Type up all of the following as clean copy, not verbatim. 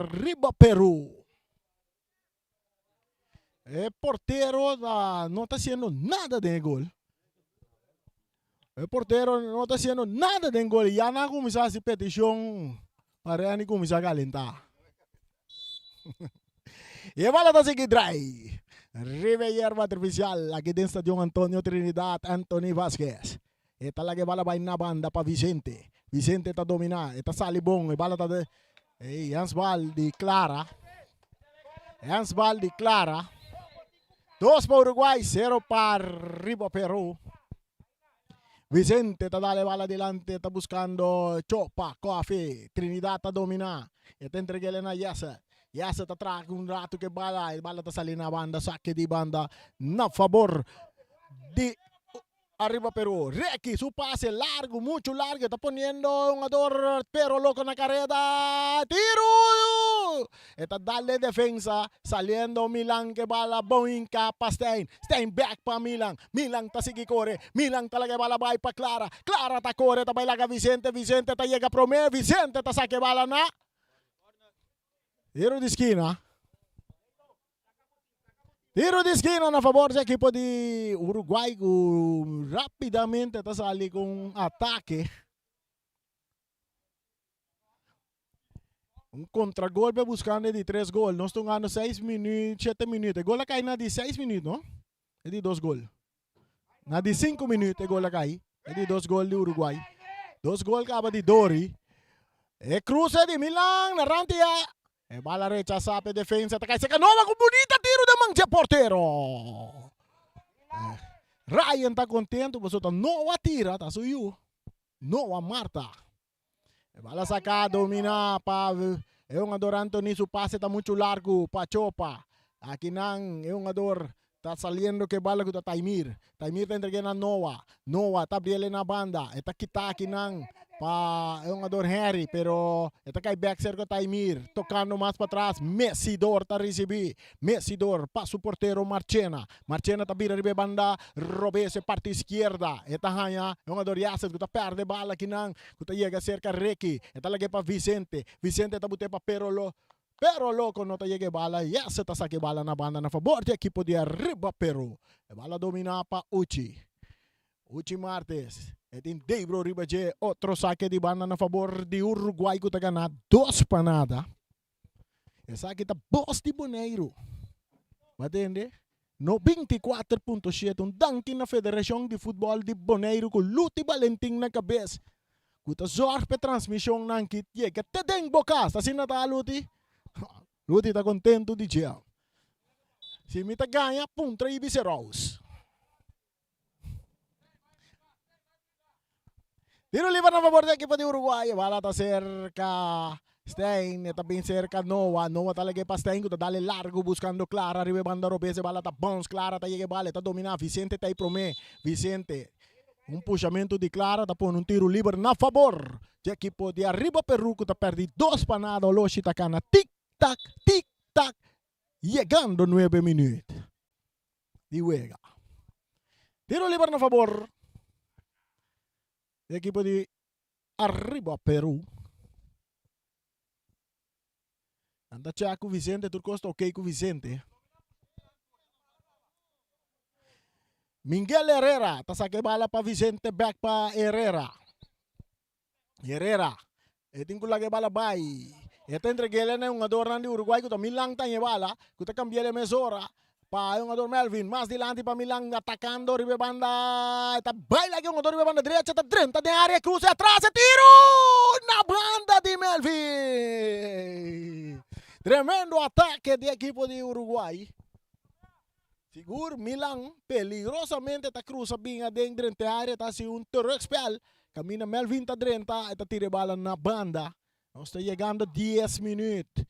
Arriba Perú. El portero no está haciendo nada de gol. El portero no está haciendo nada de gol. Ya no comienza a hacer petición para ni comienza a calentar. E a bola está seguindo dry. Ribeirão artificial aqui dentro do estádio Antônio Trinidad Anthony Vasquez. E talaga bola vai na banda para Vicente. Vicente está dominando. Está salibong. E bola está de... Hansbal de Clara. Hansbal de Clara. 2 para Uruguay, 0 para Riba Perú. Vicente está dando bola adelante, está buscando Chopa, Coffee. Trinidad está dominando. Está entregando a Yasser. Yasser está atrás um rato que bola. A bola está saindo na banda, saque de banda. Na favor de Arriba Perú. Requi, su pase largo, mucho largo. Está poniendo un jugador pero loco en la carrera. ¡Tiro! Está dando defensa. Saliendo Milan que bala boinca para Stein. Stein back para Milan. Milan está sigue corre. Milan talaga bala vai para Clara. Clara está corre. Está bailaga Vicente. Vicente está llega promé. Vicente está saque bala na. Tiro de esquina. Tiro de esquina na favor da equipe de Uruguai, rapidamente está saindo com ataque. Contragolpe buscando de 3 gols. Nós estamos ganhando 6 minutos, 7 minutos. Gol cai na de 6 minutos, não? É de 2 gols. Na de 5 minutos, gol cai. É de 2 gols de Uruguai. 2 gols acaba de Dori. É cruza de Milan, na rantia. E bala rechazada per defensa. Takay sa Canova con bonita tiro da mangia portero. Ryan tá contento, mas outra não atira, tá suyo. Não a Marta. E bala sacada, domina pa é um ador Anthony, su passe tá muito largo pa Chopa. Aqui não, é um ador tá saliendo que bala com Taimir. Taimir tá entregando a Noah. Noah tá abrindo na banda. E tá kita aqui não. Pa é um ador Harry, pero esta cai back cerca Taimir, tocando mais para trás, Messidor tá receber, Messidor passa o porteiro Marchena, Marchena tá vira ribe banda, Robese parte esquerda, esta hanha é um ador Yasser, que tá perde bala aqui não, que tá chega cerca Requi, esta lagi para Vicente, Vicente tá bute para Perolo, pero loco não tá chega bala, Yasser tá saque bala na banda na favor de equipe de Arriba Perú, e bala domina para Uchi Martes. E tem Debro Ribaje, outro saque de banda na favor de Uruguai que está ganhando 2 para nada. E saque está boss de Boneiro. Entende? No 24.7, um danke na Federação de Futebol de Boneiro com Luti Valentim na cabeça. Que está zorg para transmissão na kit. E que te den bocas, assim não está Luti? Luti está contento de dia. Se me tá ganha, puntra e viceros. Tiro livre na favor da equipe de Uruguay. Bala está cerca Stein, está bem cerca Noah. Noah talaga para Stein, está dale largo buscando Clara. Arriba banda Robese, bala está bounce. Clara está chega bala, está dominando. Vicente está aí promé. Vicente, um puxamento de Clara, está pondo um tiro livre na favor da equipe de Arriba Perú, que está perdendo 2 para nada. O Loshi está cana. Tic-tac, tic-tac. Chegando 9 minutos. De juega. Tiro livre na favor da equipe de Arriba Perú. Anda c'è con Vicente, Turcosta ok con Vicente. Miguel Herrera, ta saque bala pa Vicente, back pa Herrera. Herrera, e tingo lagi bala bay. E ta entregele na yung adoran di Uruguay, kuta Milang tanya bala, kuta cambiele mesora. Pa yung ador Melvin, más dilante pa Milan atacando ribe banda, eta baila que un ador ribe banda derecha, está 30 de área, cruce atrás, tiro na banda de Melvin. Tremendo ataque de equipo de Uruguay. Seguro Milan peligrosamente está cruza bem dentro da área, está se um terrexpel, camina Melvin tá 30, eta tira bala na banda. Nós está chegando 10 minutos.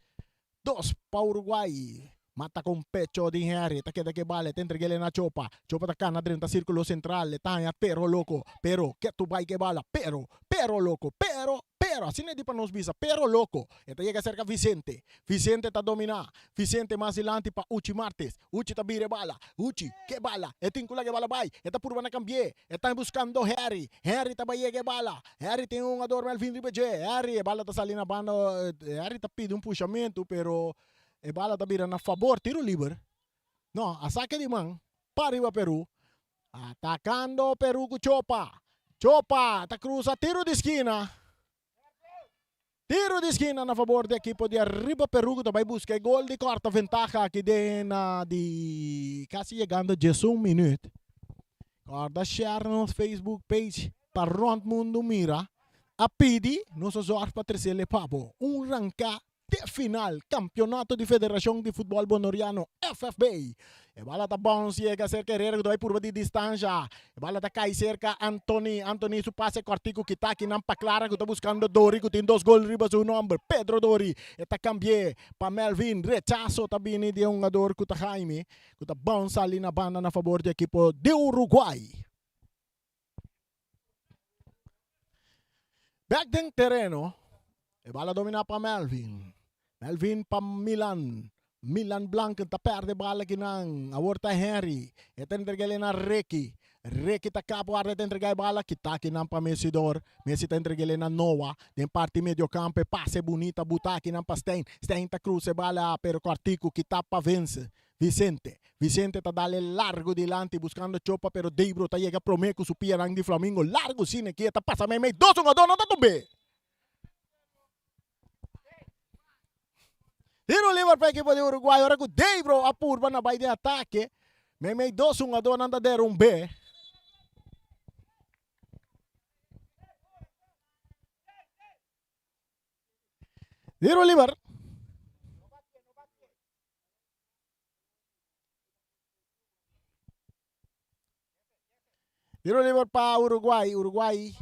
2 para Uruguay. mata con pecho de Henry, ta queda que vale, te entreguele na Chopa, Chopa ta cana dentro círculo central, tanya pero loco, pero que tu vai que bala, pero loco, pero, assim não é de para nos bisa, pero loco, eta chega cerca Vicente, Vicente tá dominar, Vicente mais adelante para Uchi Martes, Uchi tá bire bala, Uchi, que bala, é tincula que bala vai, eta purba na cambie, eta buscando Harry, Harry tá baie que bala, Harry tem um ador Melvin Ribeje, Harry, bala tá salindo na banda, Harry tá pedindo puxamento, pero e bala tá bira na favor, tiro livre, não, a saque de mão, para o Peru, atacando Peru com Chopa, Chopa, tá cruza, tiro de esquina. Tiro de esquina na favor do equipo de Arriba Peru, que vai buscar gol de quarta ventaja aqui de quase chegando a 11 minutos. Guarda share no Facebook page para Rond Mundo Mira. A pedi nos usar para terceiro papo. Ranca de final, campeonato de Federação de Futebol Bonoriano, FFB. E bala tá bom, chega cerca Herrera, doi por de distância. E bala tá cai cerca Anthony su passe cortico que tá aqui na clara, que tá buscando Dori, que tem 2 gols riba seu nome, Pedro Dori. E tá cambié para Melvin, rechazo tá bini de um jogador que tá Jaime, que tá bom ali na banda na favor do equipo de Uruguai. Back dentro terreno, e bala domina para Melvin. Melvin para Milan Blanco ta perde bala kinang aworta Henry. Eta entrega na Ricky. Ricky ta capo arde entrega bala kita kinang pa Messidor. Messi ta entrega na Noah. Den parte medio campo passe bonita buta kinang pa Stein. Stein ta cruce bala pero Cortico kita pa vence. Vicente ta dale largo dilante buscando Chopa pero Deibro ta llega promeco su pierang di Flamingo. Largo sine que ta passa me 2-1 não tá tumbe. Tiro livre para a equipe de Uruguai. Ora que o Deibro apurva na baia de ataque. Memei 2-1 a dona anda der um B. Tiro livre. Tiro livre para Uruguai. Uruguai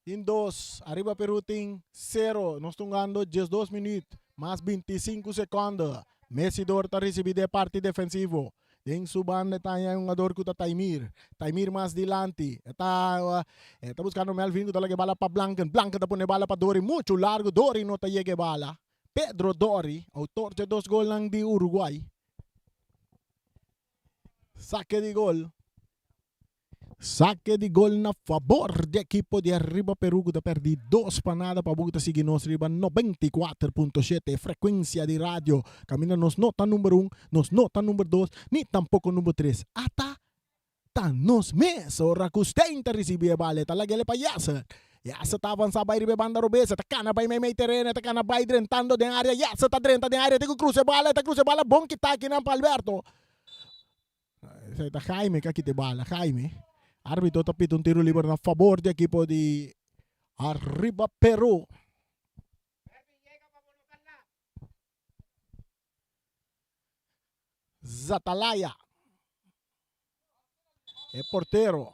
tem 2. Arriba Peru tem 0. Nós estamos ganhando 12 minutos. Mais 25 segundos. Messidor está recebendo de parte defensivo. Tem subando tanya um jogador que está Taimir. Taimir mais dilante. Está buscando Melvin que está lagi bala para Blanca. Blanca está pondo bala para Dori. Muito largo. Dori não está lagi bala. Pedro Dori, autor de 2 gols lang de Uruguai. Saque de gol. Saque de gol na favor do equipo de Arriba Peru que perdi 2 panada para buta seguir nos riba 94.7 frequência de rádio. Camina nos nota número 1, nos nota número 2, ni tampoco número 3. Ata ta nos mes ora custenta recibir bale talaga le payasa. Yasa ta avança vai ribe banda robesa, ta kana vai may terreno, ta kana vai drentando de área, yasa ta drenta de área, te cruce bala bom que tá aqui na Alberto. Ta Jaime que aqui te bala, Jaime. Árbitro tapita tiro livre na favor do equipo de Arriba Peru. Zatalaya. É porteiro.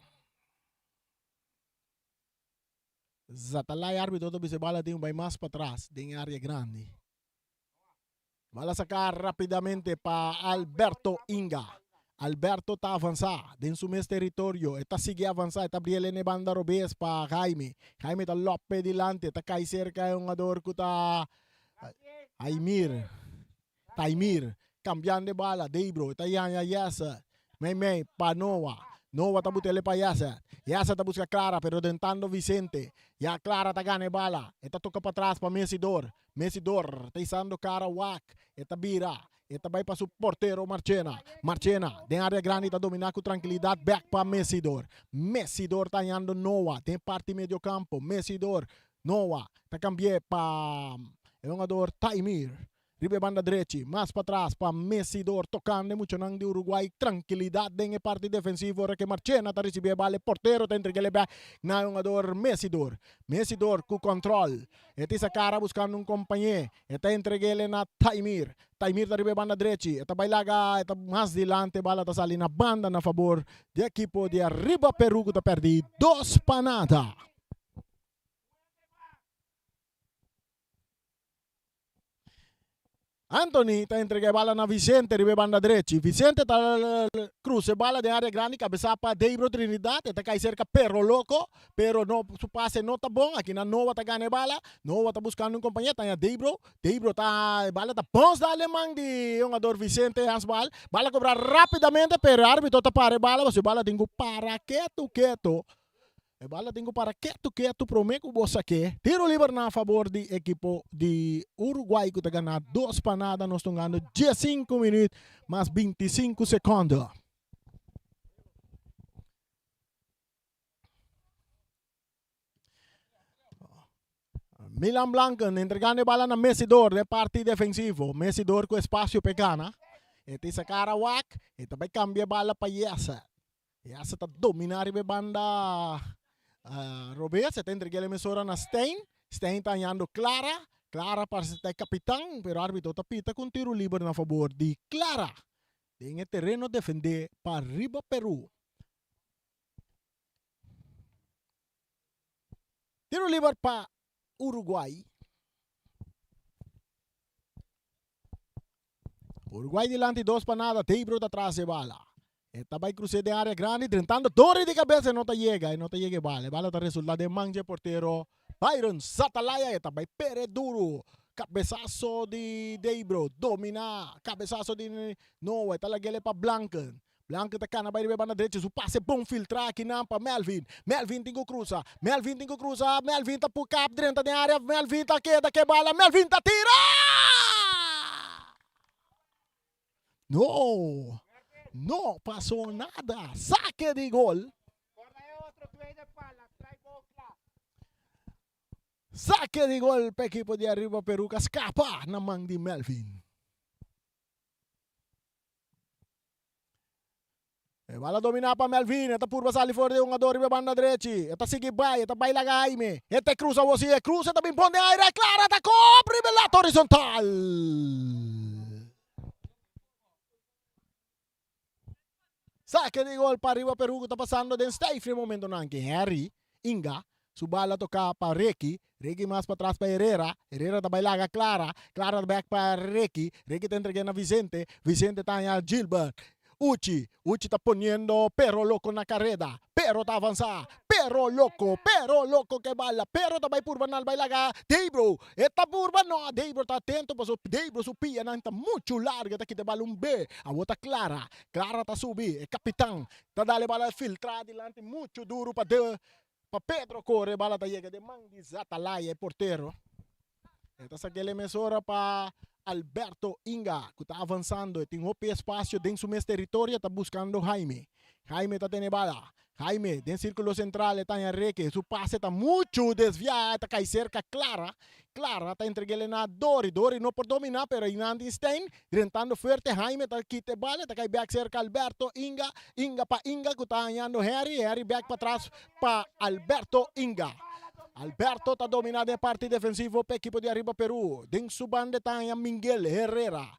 Zatalaya, árbitro do bala tem vai mais para trás, tem área grande. Bala sacar rapidamente para Alberto Inga. Alberto está avançar dentro do seu território, está seguir avançar, está abrindo na banda robês para Jaime. Jaime está lope dilante, está cai cerca de um jogador que está Taimir, cambiando de bala, Deibro, está Yanya Yasa, Mei, para Noah. Noah está botando para Yasa. Yasa está buscando Clara, pero tentando Vicente. Ya Clara está ganhando bala, está toca para trás para Messidor. Messidor, está usando cara Wak, está vira. Eta vai para o porteiro Marchena. Marchena, tem área grande, está dominando com tranquilidade. Back para Messidor. Messidor está indo Noah. Tem parte meio campo. Messidor, Noah. Está cambiando para o jogador Taimir. Ribe banda direita, mais para trás para Messidor. Tocando muito nang de Uruguai. Tranquilidade em parte defensiva. Que Marchena está recebendo bala. Porteiro está entregando back na jogador Messidor. Messidor com controle. Eta essa cara buscando um companheiro. Eta entregando na Taimir. Taimir da ribe banda direita. Eta bailaga, eta mais dilante, bala tá salindo na banda na favor do equipo de Arriba Peru que tá perdi 2 panada. Anthony ta entrega bala na Vicente ribe banda direita. Vicente ta cruza bala de área grande, cabeça para Deibro Trinidad, ta cai cerca perro louco, pero no su passe não tá bom, aqui na Nova ta ganha bala, Nova tá buscando um companheiro, tá Deibro tá bala tá bons da alemão de jogador Vicente as bala cobrar rapidamente, pero árbitro ta pare bala, você bala tem que para quieto. E bala tengo para quieto prometo você que tiro livre na favor do equipo de Uruguai que está ganhando 2 panadas, nós estamos ganhando 15 minutos mais 25 segundos. Milan Blanco entregando a bala na Messidor de parte defensivo, Messidor com espaço pegana. Ete sa Karawak, ete vai cambiar bala para Yasa. Yasa está dominar a banda Robert, se entrega a emissora na Stein está ganhando Clara para ser capitão, pero árbitro tapita com tiro livre na favor de Clara. Tem terreno defender para Riba Peru. Tiro livre para Uruguai. Uruguai delante 2 panadas, Deibro atrás de bala. Esta vai cruzar de área grande, tentando torre de cabeça, não chega bala. Bala está resultado de manje porteiro Byron Satalaya, esta vai pere duro. Cabeçaço de Deibro, domina, cabeçaço de Noah, esta laguele para Blanca. Blanca está cá na baile banda direita, o passe bom filtrar aqui não para Melvin. Melvin tem que cruzar, Melvin está por cap dentro da área, Melvin está que bala, Melvin está tira! Não passou nada. Saque de gol. Saque de gol para o equipo de Arriba Peru que escapa na mão de Melvin. Bala dominar para Melvin. Esta curva sai fora de jogador de banda direita. Esta sigue vai. Esta baila Jaime. Esta cruza você. Cruza também põe a área clara. Esta cobre pela horizontal. Saque de gol para Arriba Peru que está passando de Steve no momento não. Harry, Inga, su bala toca para Ricky mais para trás para Herrera está bailaga Clara back para Ricky está entregando a Vicente está em Gilbert. Uchi está ponendo Perro Loco na carrera, Perro está avançando, Perro Loco que bala, Perro está vai por banal bailaga, Deibro, está por banal, Deibro está atento, mas Deibro supia não está muito larga, está aqui de bala B, a outra Clara está subir, é capitão, está dando bala filtrada delante, muito duro para Pedro corre, bala está chega de mão de Zatalaya, porteiro. Esta é aquela emissora para Alberto Inga, que está avançando, tem um espaço dentro do seu território, está buscando Jaime está tendo bala. Jaime, dentro do círculo central, está em Arreque, seu passe está muito desviado, está cai cerca Clara está entregando na Dori não por dominar, pero Inandi Stein, tentando forte, Jaime está quite bala, está cai back cerca Alberto Inga para Inga, que está ganhando Harry back para trás para Alberto Inga. Alberto está dominando a parte defensiva para a equipe de Arriba Peru. Dentro do banda está em Miguel Herrera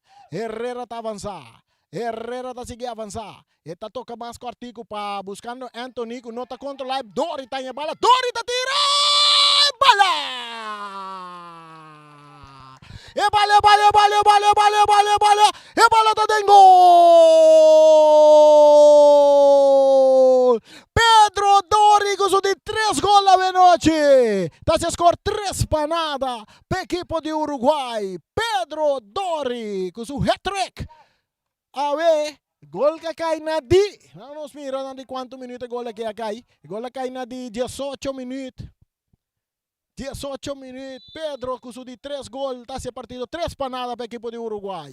está avançando. Herrera está seguindo avançar. Está toca mais cortico para buscando Anthony, que não está controlado. Dori está em bala. Dori está tirando bala! E bala está dentro gol! Pedro Dori com de 3 gols a noite. Está se score 3 panadas para a equipe de Uruguai. Pedro Dori com seu hat-trick. A ver, gol que cai na di. Vamos mirar de quantos minutos gol que cai. Gol que cai na di 18 minutos. 18 minutos. Pedro com de 3 gols. Está se partido 3 panadas para a equipe de Uruguai.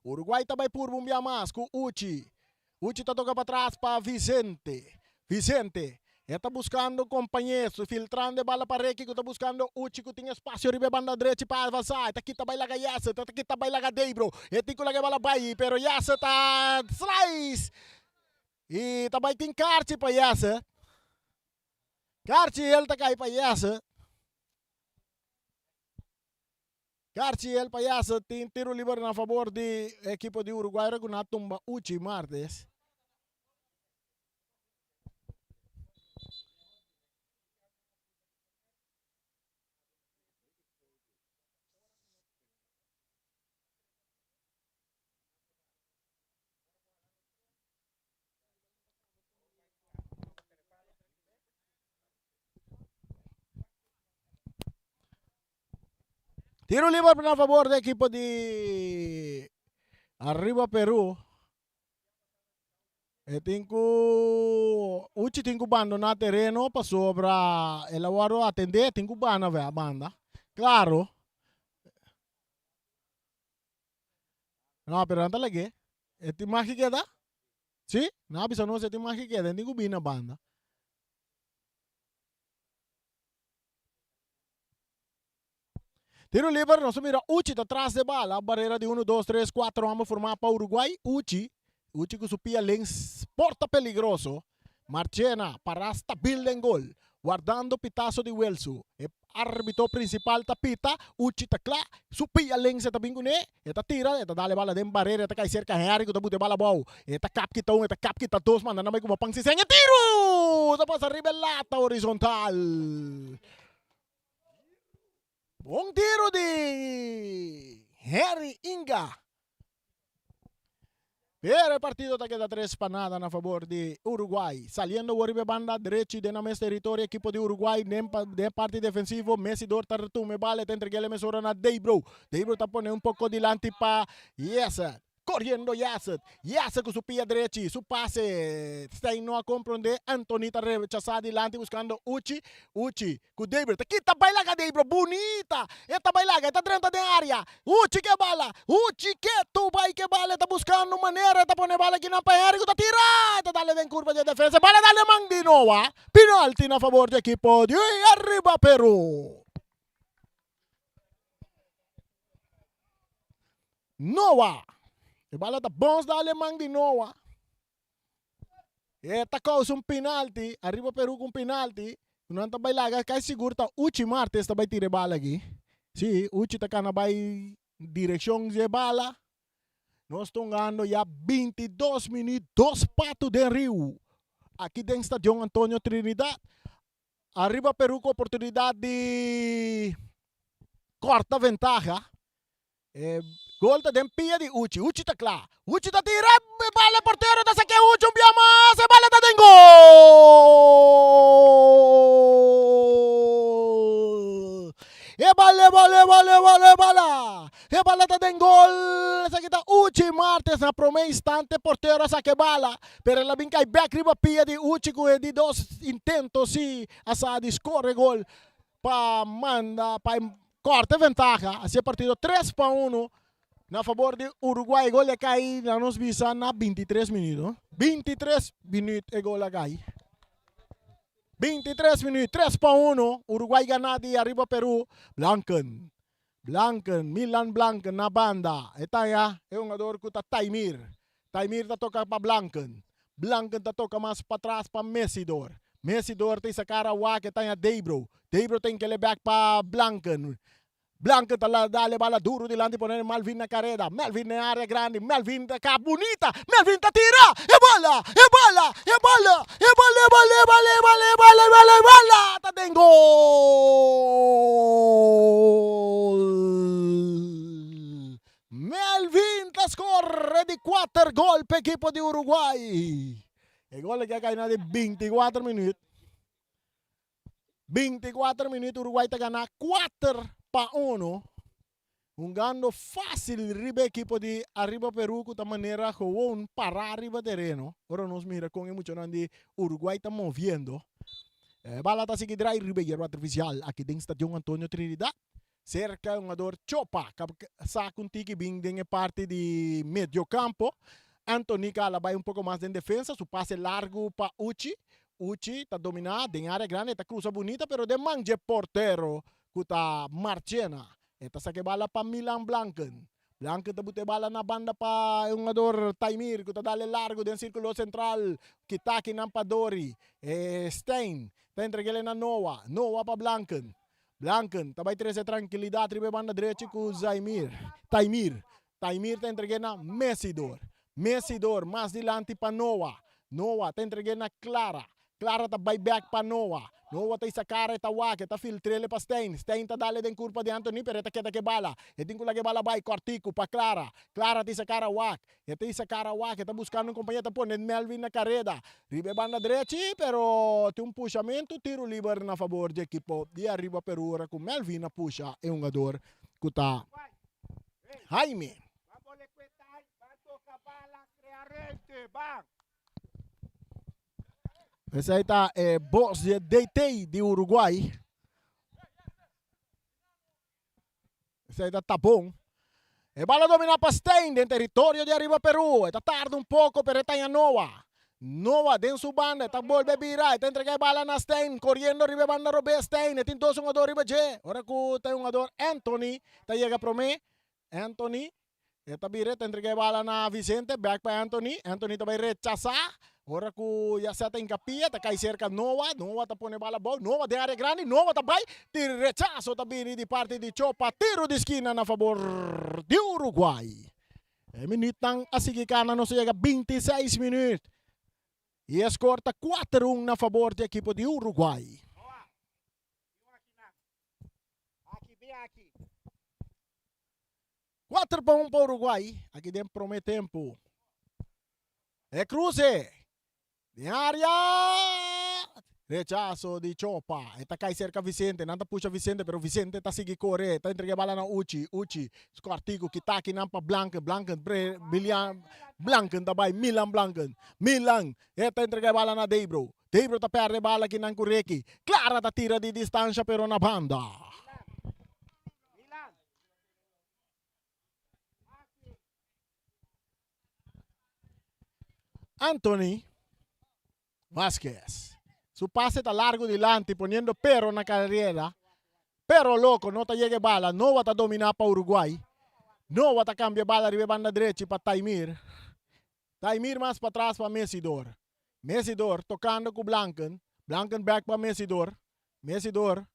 Uruguai também por bombear mais com Uchi. Uchi está tocando para trás para Vicente. Está buscando companheiros, filtrando bala para Reiki, que está buscando Uchi, que tem espaço riba banda direita para avançar. Está aqui também lá Yasa, está aqui também lá Deibro. Está aqui lá bala Bayi, pero Yasa está slice. E também tem Karchi para Yasa. Karchi, ele está caindo para Yasa. Karchi, ele para Yasa, tem tiro livre na favor da equipe de Uruguai, que na tumba Uchi Martes. Tiro libre na favor del equipo di Arriba Peru. E tinku bando na terreno pa sobra elawaro atender tinku bana a banda. Claro. No, pero não lagi. E ti makikita? Si? Na bisa no se ti makikita, hindi ko bina banda. Tiro libre, nós mira Uchi atrás de bala, barreira de 1, 2, 3, 4, vamos formar para Uruguai. Uchi com su pia lens, porta peligroso. Marchena, parasta building gol, guardando pitazo de Welsu. Árbitro principal tapita, Uchi takla, su pia lens eta bingune, eta tira, eta dale bala den barreira, eta kai cerca Henry, eta bute bala bau. Eta cap kita dos, manda na may kumapang sisenya, tiro! Tapos arriba lata horizontal. Bom tiro de Harry Inga. Pero el partido te queda 3 para nada a favor de Uruguay. Saliendo Oribe banda derecho de nuestro territorio, equipo de Uruguay, de parte defensivo, Messi Dortar me vale, te entregué la mesura a Deibro. Deibro te pone un poco delante para Yasset. Corriendo Yasset con su pie derecho, su pase, Stein no a comprender, Antonita rechazada adelante buscando Uchi, con Deibro, te quita bailaga Deibro, bonita, esta bailaga, esta 30 de área, Uchi que bala, Uchi que tu vai que bala, está buscando manera, te pone bala aquí na paher, te tira, te dale en curva de defensa, bala dale Mandinova, penalti a favor del equipo de Arriba Perú. Nova. E bala tá bons da Alemão de Noa. E tá causa um penalti. Arriba Peru com penalti. Não tá bailaga. Cai seguro tá Uchi Martes tá vai tirar bala aqui. Sim, Uchi tá cana vai direção de bala. Nós estamos ganhando já 22 minutos. 2 patos de Rio. Aqui dentro do estádio Antônio Trinidad. Arriba Peru com oportunidade de corta ventaja. Gol tá dentro pia de Uchi. Uchi tá claro. Uchi tá tira. Bala porteiro tá saque Uchi. Mais. E bala tá dentro gol. E bala. E bala tá dentro gol. Essa aqui tá Uchi Martes na primeiro instante. Porteiro saque bala. Pero ela vem cai back riba pia de Uchi com de 2 intentos. Si Asadi scorre gol. Pa manda. Pa corta ventaja. Assim é partido 3 para 1. Na favor de Uruguay, gol le cai na nos visa na 23 minutos. 23 minutos e gol le cai. 23 minutos, 3 para 1. Uruguay ganado de Arriba Peru. Blanken, Milan Blanken na banda. Eta ya, é um jogador que tá Taimir. Taimir tá toca para Blanken. Blanken tá toca mais para trás para Messidor. Messidor tem essa cara que tá ya Deibro. Deibro tem que levar para Blanken. Blanca dale bala duro delante poner Melvin na carrera. Melvin na área grande. Melvin da cá bonita. Melvin tá tira. E bola. Tá dentro gol. Melvin tá scorre de 4 gol per equipo de Uruguay. E gol que cai na de 24 minutos. 24 minutos Uruguay tá ganhando 4 para 1. Um ganho fácil riba equipo de Arriba Peru com a maneira gewoon para arriba terreno. Agora nós mira com emocionante de Uruguay tá movendo. Bala tá seguindo aí riba hierro artificial aqui dentro do estádio Antônio Trinidad. Cerca um ador chopa, saca um tique bem em parte de meio campo. Antonica ela vai um pouco mais em defesa, su passe largo para Uchi. Uchi está dominado em área grande, está cruza bonita, pero de manje portero que está Marchena. Esta saque bala para Milan Blanken. Blanken está bute bala na banda para um jogador Taimir, que está dale largo do círculo central, que está aqui na Padori. Stein, está entregando na Noah para Blanken. Blanken, está vai trazer tranquilidade, ribe banda direita com Zaimir. Taimir está entregando na Messidor. Messidor, mais delante para Noah está entregando na Clara. Clara tá back para Noah tá isa cara tá wak, tá filtrele para Stein tá dale den curva de Anthony, pero tá que bala. E tem que bala vai cortico para Clara. Clara tá isa cara wak. E tá isa cara wak, tá buscando companhia tá pondo Melvin na carrera. Ribe banda direita, pero tem puxamento, tiro livre na favor de equipo de Arriba Peru com Melvin na puxa, é um jogador kuta Jaime. Essa aí tá boss de DT de Uruguai. Essa aí tá bom. E bala domina para Stein del territorio de arriba Peru. Está tarde un poco pero está en Noah. Noah den su banda, está volve virar, está entrega bala na Stein, corriendo arriba banda Robert Stein, tem dois jogador arriba je. Ora que tem um jogador Anthony, está chega para mim. Anthony, está vira, está entrega bala na Vicente, back para Anthony. Anthony também rechazar. Ora que já se tem capia, está cai cerca Noah, Noah está pone bala boa, Noah de área grande, Noah também tira rechazo também de parte de Chopa, tiro de esquina na favor de Uruguai. Minutang asigikana não chega 26 minutos. E escorta 4-1 na favor do equipe de Uruguai. Aqui. 4-1 para o Uruguai. Aqui dentro promete tempo. É cruze. De área. Rechazo de Chopa. Está cai cerca Vicente. Nanta puxa Vicente, pero Vicente está seguindo correr. Está entrega bala na Uchi. Uchi. Scortico que está aqui nampa Blanca. Blanca. Blanca também. Milan Blanca. Milan. Está entrega bala na Debro. Debro está perde bala aqui na Kureki. Clara está tira de distância, pero na banda. Anthony Vázquez. Su pase está largo delante, poniendo pero en la carrera. Pero loco, no te llegue bala. No va a dominar para Uruguay. No va a cambiar bala arriba banda derecha para Taimir. Taimir más para atrás para Mesidor. Mesidor tocando con Blanken. Blanken back para Mesidor. Mesidor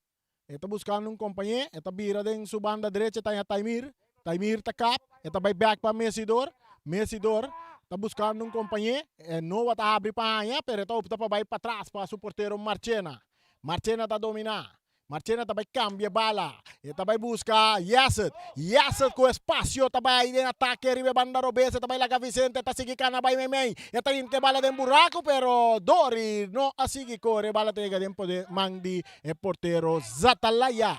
está buscando un compañero. Está vira en su banda derecha. Está Taimir. Taimir está cap. Está back para Mesidor. Mesidor está buscando um companheiro, não vai abrir para ganhar, pero está optando para ir para trás para o porteiro Marchena. Marchena está dominar. Marchena também cambia bala. Ele também busca Yasset. Yasset com espaço também em ataque. Arriba banda Robesa também lá Vicente. Está seguindo cana vai memei. Está indo que bala de buraco, pero Dori não a seguir corre. Bala tega tempo de mandi e porteiro Zatalaya.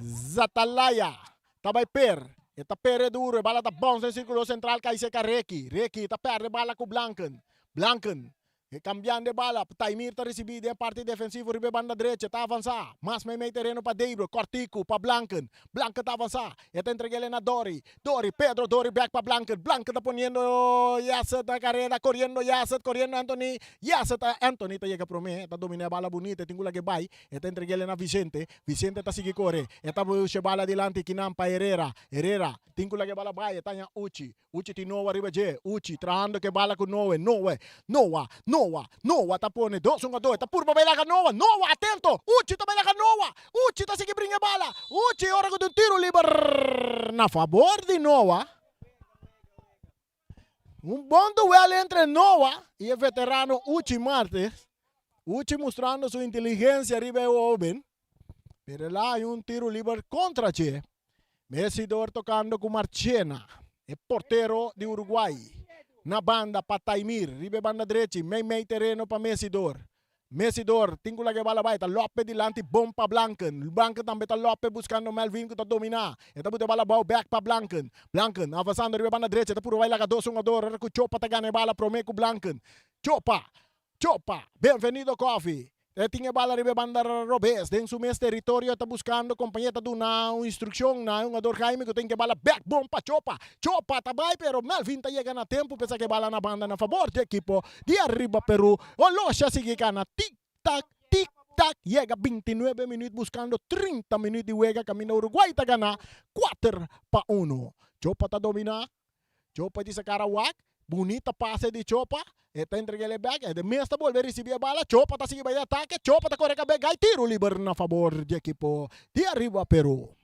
Zatalaya. Também per. Está perde duro, bala está bom no círculo central, cai seca Reki. Reki está perde bala com Blanken. Blanken, cambiando de bala, Taimir está recebido em parte defensiva, ribe banda direita, está avançar. Mas meio terreno para Debro, Cortico, para Blanken. Blanken está avançar, está entregando na Dori. Dori, Pedro, Dori back para Blanken. Blanken está poniendo Yasset na carreira, correndo Yasset, correndo Anthony. Yasset, Anthony está chega para mim, está dominando a bala bonita, tem que vai, está entregando na Vicente. Vicente está seguindo correr, está puxando bala delante, Kinam para Herrera. Herrera, tem que bala vai, está em Uchi. Uchi tem Noah arriba je, Uchi, traindo que bala com Noah. Noah tá pone 2-1-2, tá por babela com Noah, atento, Uchi também lá com Noah, Uchi tá seguindo brinca bala, Uchi, hora com um tiro livre na favor de Noah. Bom duelo entre Noah e o veterano Uchi Martes. Uchi mostrando sua inteligência arriba o Oben, pero lá há tiro livre contra Che. Mesidor tocando com Marchena, é porteiro de Uruguai. Na banda para Taimir, ribe banda direita, meio terreno para Mesidor. Mesidor, tem que bala vai, tá Lopes delante, bom para Blanken. Blanken também tá Lopes buscando Melvin que tá dominar. Eta buta bala ball back para Blanken. Blanken avançando ribe banda direita, tá puro vai lá com 2-1-2, com Chopa tá ganhando bala pro meio com Blanken. Chopa, bem-vindo Coffee. Tinha bala ribe banda Robes, dentro su mes território está buscando companheiro do na instrução na um ador Jaime que tem que bala back bom para Chopa também, pero Melvin tá chegando a tempo, pensa que bala na banda na favor do equipo de arriba Peru. O Locha sigue cana tic tac, chega 29 minutos buscando 30 minutos de juega, camina Uruguai tá ganhando 4-1. Chopa tá dominar, Chopa de Sacarawak. Bonita passe de Chopa, está entregando back, é de mesmo volver a receber a bala, Chopa está seguindo de ataque, Chopa está correndo back, e tiro livre na favor do equipo de arriba Peru.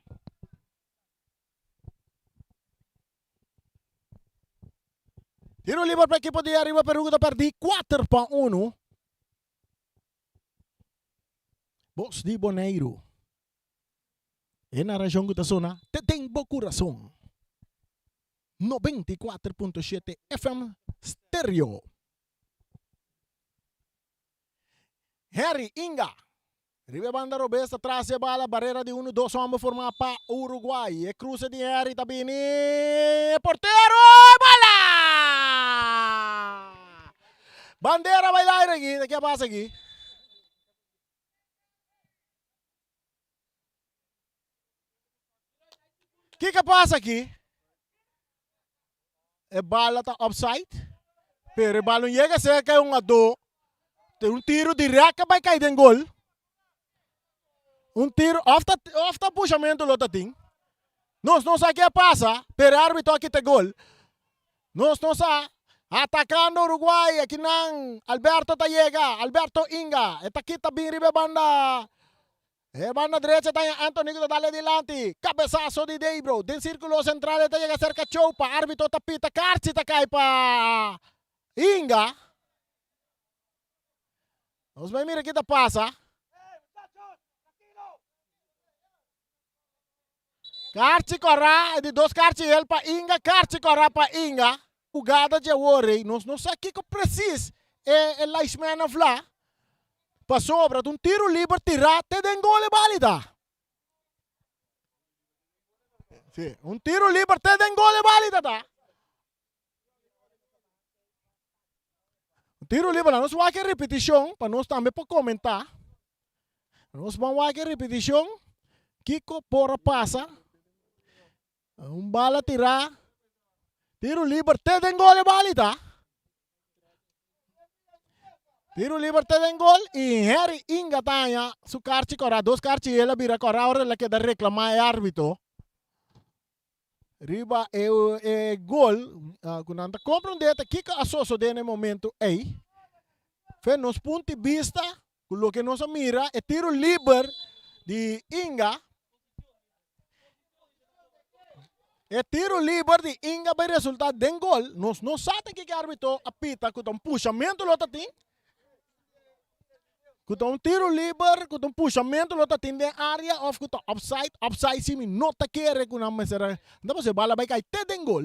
Tiro livre para o equipo de arriba Peru, que está perdido 4-1. Bos de Boneiro. E na região que está zona, tem bom coração. 94.7 FM Stereo. Harry Inga. Ribe banda Roberto atrás de bala, barreira de 1-2 homens formar para Uruguai. E cruza de Harry Tabini. Porteiro! Bala! Bandeira vai lá aqui, daqui a passa aqui. O que passa aqui? A bala está offside. Pero a bala não chega a ser que é tem um tiro direto que vai cair dentro gol. Um tiro off the puxamento do outro time. Nós não sabemos o que passa, pero o árbitro aqui tem gol. Nós não sabemos. Atacando Uruguai, aqui não. Alberto tá chega, Alberto Inga. Eta aqui tá bem ribe banda. Banda direita tá Anthony que tá dali adiante. Cabeçaço de Deibro. Den círculo central tá chega cerca Chopa. Árbitro tá pita, Carci tá cai pa Inga. Nós vai mirar o que tá passa. Carci corra, de 2 Carci ele para Inga, Carci corra para Inga. Jogada de Warren, nós não sabemos o que precisa. É a Laismana Flá. Para sobra, um tiro livre, tirar, te den gol é válida. Sim, um tiro livre, te den gol é válida, tá? Um tiro livre, nós vamos fazer repetição, para nós também para comentar. Nós vamos fazer repetição. Kiko porra passa. Bala tirar. Tiro livre, te den gol é válida. Tiro livre, te den gol. E Harry Inga tanha. Su Carci corra. 2 Carci ela vira corra. Ora ela queda reclamar é árbitro. Riba é gol. Quando anda compreendete. Kika associo de momento. Ei. Fe nos pontos de vista. O que nós mira. É tiro livre de Inga. E tiro livre de Inga vai resultar de gol. Nós não sabemos que o árbitro apita com um puxamento do outro time. Com um tiro livre, com um puxamento do outro time de área, ou com offside. Offside sim, não está querendo com uma mesera. Então você bala vai cair até de gol.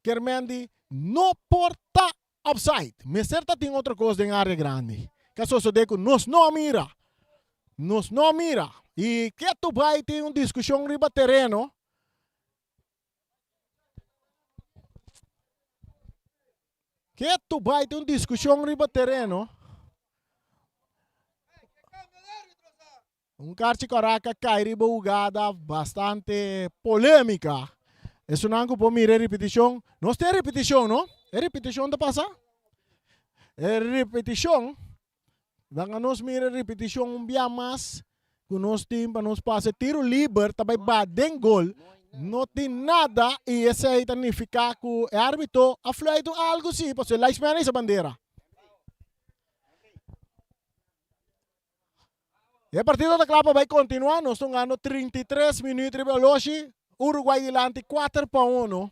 Querendo não porta offside. Mas certa tem outra coisa em área grande. Que só se que nós não mira. Nós não mira. E que tu vai ter uma discussão riba terreno. Que tu vai ter uma discussão riba terreno. Carci Coraca cai riba jogada bastante polêmica. Isso não é que mira repetição. Não tem repetição, não? É repetição da passa? É repetição. Vamos nós mira repetição um dia mais. Com nós time para nós passa tiro livre, também baden gol. Não tem nada e esse aí significa que o árbitro ha feito algo assim, porque lá espera essa bandeira. E a partida da Clapa vai continuar, nós estamos ganhando 33 minutos de velocidade, Uruguai delante 4-1.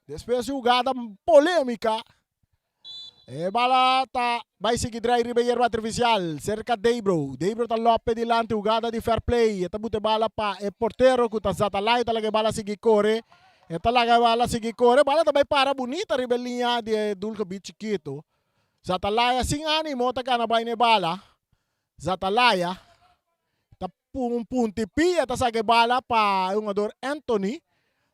Depois jogada polêmica. E bala tá, vai seguir drive ribeiro artificial, cerca de Deibro. Deibro tá Lopes delante, jogada de fair play. Eta bute bala pa e portero que tá Zatalay, talaga bala seguir corre. E talaga bala seguir corre, bala também para bonita ribelinha de Dulce Beach Chiquito. Zatalay assim ânimo, tá kana bay ne bala. Zatalay, tá puntipi, eta sa bala pa jogador Anthony.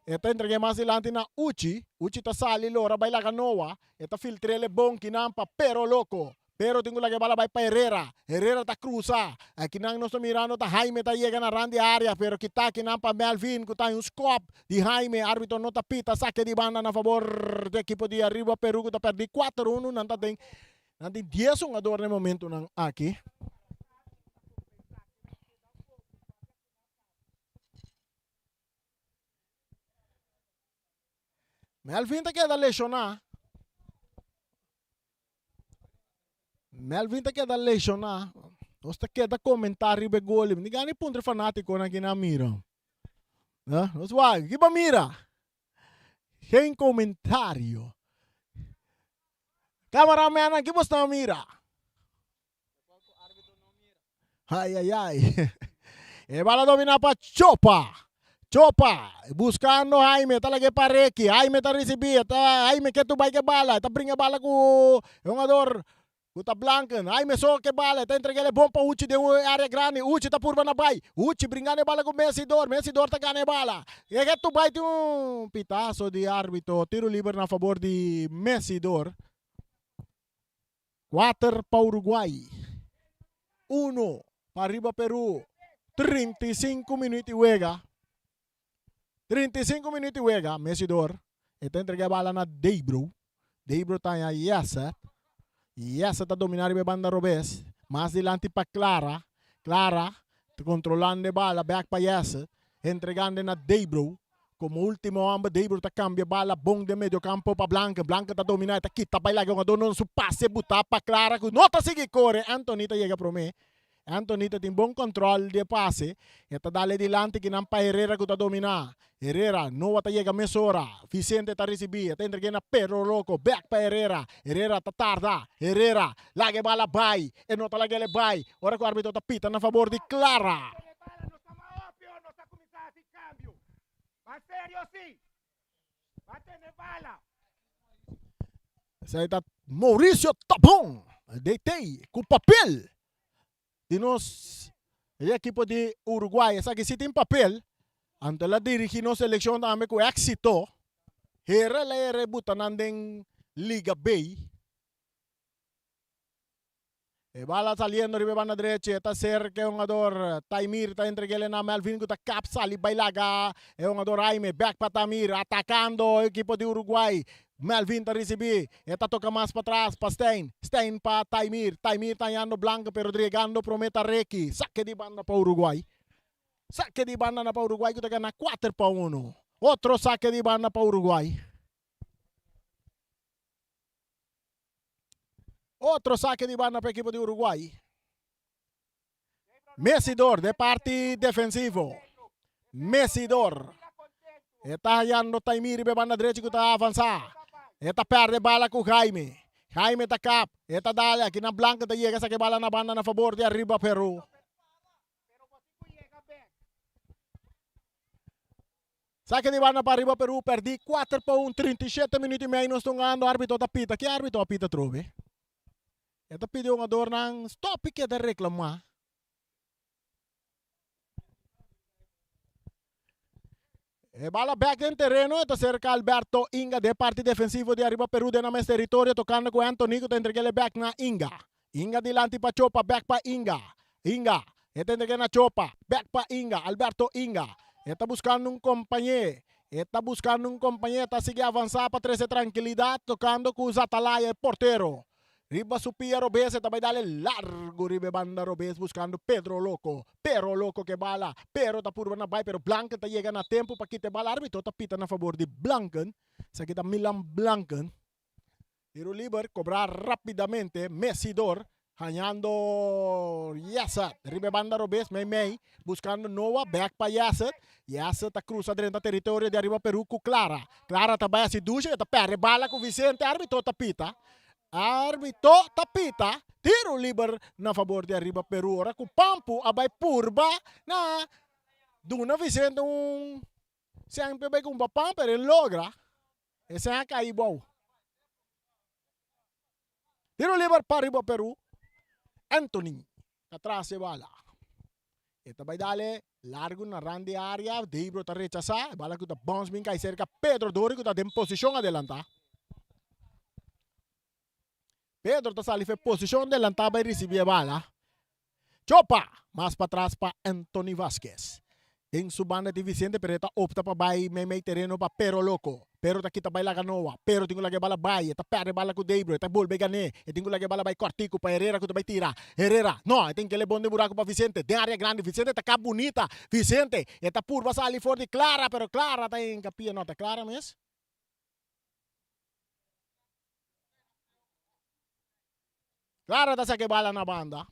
Eta entregue mais adiante na Uchi. Uchi ta sali lora vai la canoa. Eta filtrele bom kinampa pero loco. Pero tengo la que bala vai pa Herrera. Herrera ta cruza. Aqui nang nós mirando ta Jaime ta chega na rande área, pero kita kinampa Melvin que tá um scope de Jaime, árbitro não ta pita, saque de banda na favor do equipo de arriba Peru que ta perdi 4-1, nanta tem 10 jogador no momento nang aqui. Melvin ta queda lesionar. Melvin ta queda lesionar. Nós ta queda comentário be gol. Ni gani puntre fanático na kinamira. Nós vai, que ba mira? Sem comentário. Cameraman, que você não mira? Ai, ai, ai. E bala domina para Chopa. Chopa, buscando Jaime, talaga pareki. Jaime ta recibir, Jaime que tu vai que bala, ta brinca bala com jogador Kuta Blanken, ai me so que bala, tá entregando bom para Uchi de área grande, Uchi tá por na bai, Uchi brincando bala com Messi Dor tá ganhando bala. E que tu vai ter pitaço de árbitro, tiro livre na favor de Messi Dor. 4 para Uruguai. 1 para arriba Peru. 35 minutos e juega. 35 minutos e juega, Messi Dor. E tá entregando bala na Deibro. Deibro tá aí, essa. E essa está dominando a banda Robes. Mais delante para Clara. Clara, controlando a bala, back para Yessa. Entregando na Deibro. Como último homem, Deibro está cambia bala, bom de meio campo para Blanca. Blanca está dominando, está aqui, está bailando, está dando su passe, botar para Clara. Não está seguindo, corre. Antonita chega para mim. Antonita tem bom controle de passe. Está dando delante que não para Herrera que está dominando. Herrera, não está chegando a mesura. Vicente está recebendo. Está entregando a Pedro Loco. Back para Herrera. Herrera está tarda. Herrera, larga a bala, vai. E não está largando, vai. Ora que o árbitro está pita na favor de Clara. Essa está Maurício Tapon. Deitei com papel. De nós, a equipe de Uruguai, essa que se tem papel, ante la dirigir a seleção também com éxito, era la rebuta nandeng Liga B. E bala saliendo ribe banda derecha, está cerca un ador Taimir, está entregando na Melvin que está capsa ali bailaga, é un ador Jaime, back para Taimir, atacando o equipo de Uruguai. Melvin está receber, está toca mais para trás para Stein, Stein para Taimir, Taimir está indo Blanca, pero dregando prometa Reiki, saque de banda para Uruguai. Saque de banda para Uruguai que está ganhando 4 para 1. Outro saque de banda para Uruguai. Outro saque de banda para a equipe de Uruguai. Messidor de parte defensivo. Messidor. Está hallando Taimir e banda direita que está avançar. Está perde bala com Jaime. Jaime está cap. Está dale aqui na Blanca está chega saque bala na banda na favor de arriba Peru. Saque de banda para arriba Peru. Perdi 4 para 1. 37 minutos e meio. Nós estamos ganhando. Árbitro da pita. Que árbitro a pita trove? Ito pediu nga dor ng stop que de reclamar. E bala back em terreno, ito cerca Alberto Inga de parte defensivo de arriba Peru de na mes territorio tocando com Anthony que entregale back na Inga. Inga dilante pa Chopa, back pa Inga. Inga, ito entregale na Chopa, back pa Inga, Alberto Inga. Ito buscando um companheiro. Está buscando um companheiro, está seguindo avançar para trazer tranquilidade, tocando com o Zatalaya, porteiro. Riba supia Robes, também dá-lhe largo riba banda Robes buscando Pedro Loco que bala, pero tá por na vai, pero Blanken tá chegando a tempo para que te bala, árbitro tá pita na favor de Blanken, sa kita Milan Blanken, tiro libre, cobrar rapidamente, Messidor, ganhando Yasset, riba banda Robes, May, buscando Noah, back pa Yasset tá cruza dentro do território de arriba Peru com Clara tá vai a se ducha, tá perde bala com Vicente, árbitro tá pita. Árbitro tapita, tiro libre na favor de arriba Peru. Ora com Pampo abay purba na duna Vicente sempre vai com papam pero logra esse é caibo. Tiro libre para arriba Peru. Anthony atrás se bala. Ito vai dale largo na rande área, Deibro tá rechaza, bala que tá bounce bem cai cerca Pedro Dori que tá em posição adelanta. Pedro está saliendo en posición adelantada y recibe bala. Chopa, más para atrás para Anthony Vázquez. En su banda de Vicente, pero está opta para bay, me terreno para Pero Loco. Pero está quita bay la ganoa. Pero tengo la que bala bay, está perde bala con Deibro, está volve gané. Y tengo la que bala bay cortico para Herrera que te bay tira. Herrera, no, tengo que le bonde buraco para Vicente. De área grande, Vicente está acá bonita. Vicente, está purva sali fuerte Clara, pero Clara está en capilla, no, está Clara, mes. Clara está saque bala na banda.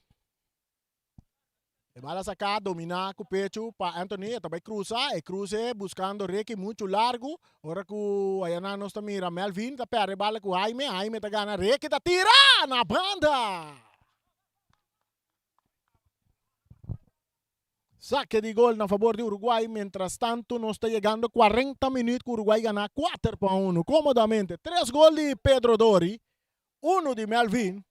E bala saca, dominar com o pecho para Anthony. Também cruza, buscando Reiki muito largo. Ora que aí na nossa mira Melvin, tá perde bala com Jaime tá ganha Reiki, tá tira na banda. Saque de gol na favor de Uruguai. Mientras tanto, nos está llegando 40 minutos que Uruguai gana 4 para 1. Comodamente. 3 gols de Pedro Dori, 1 de Melvin.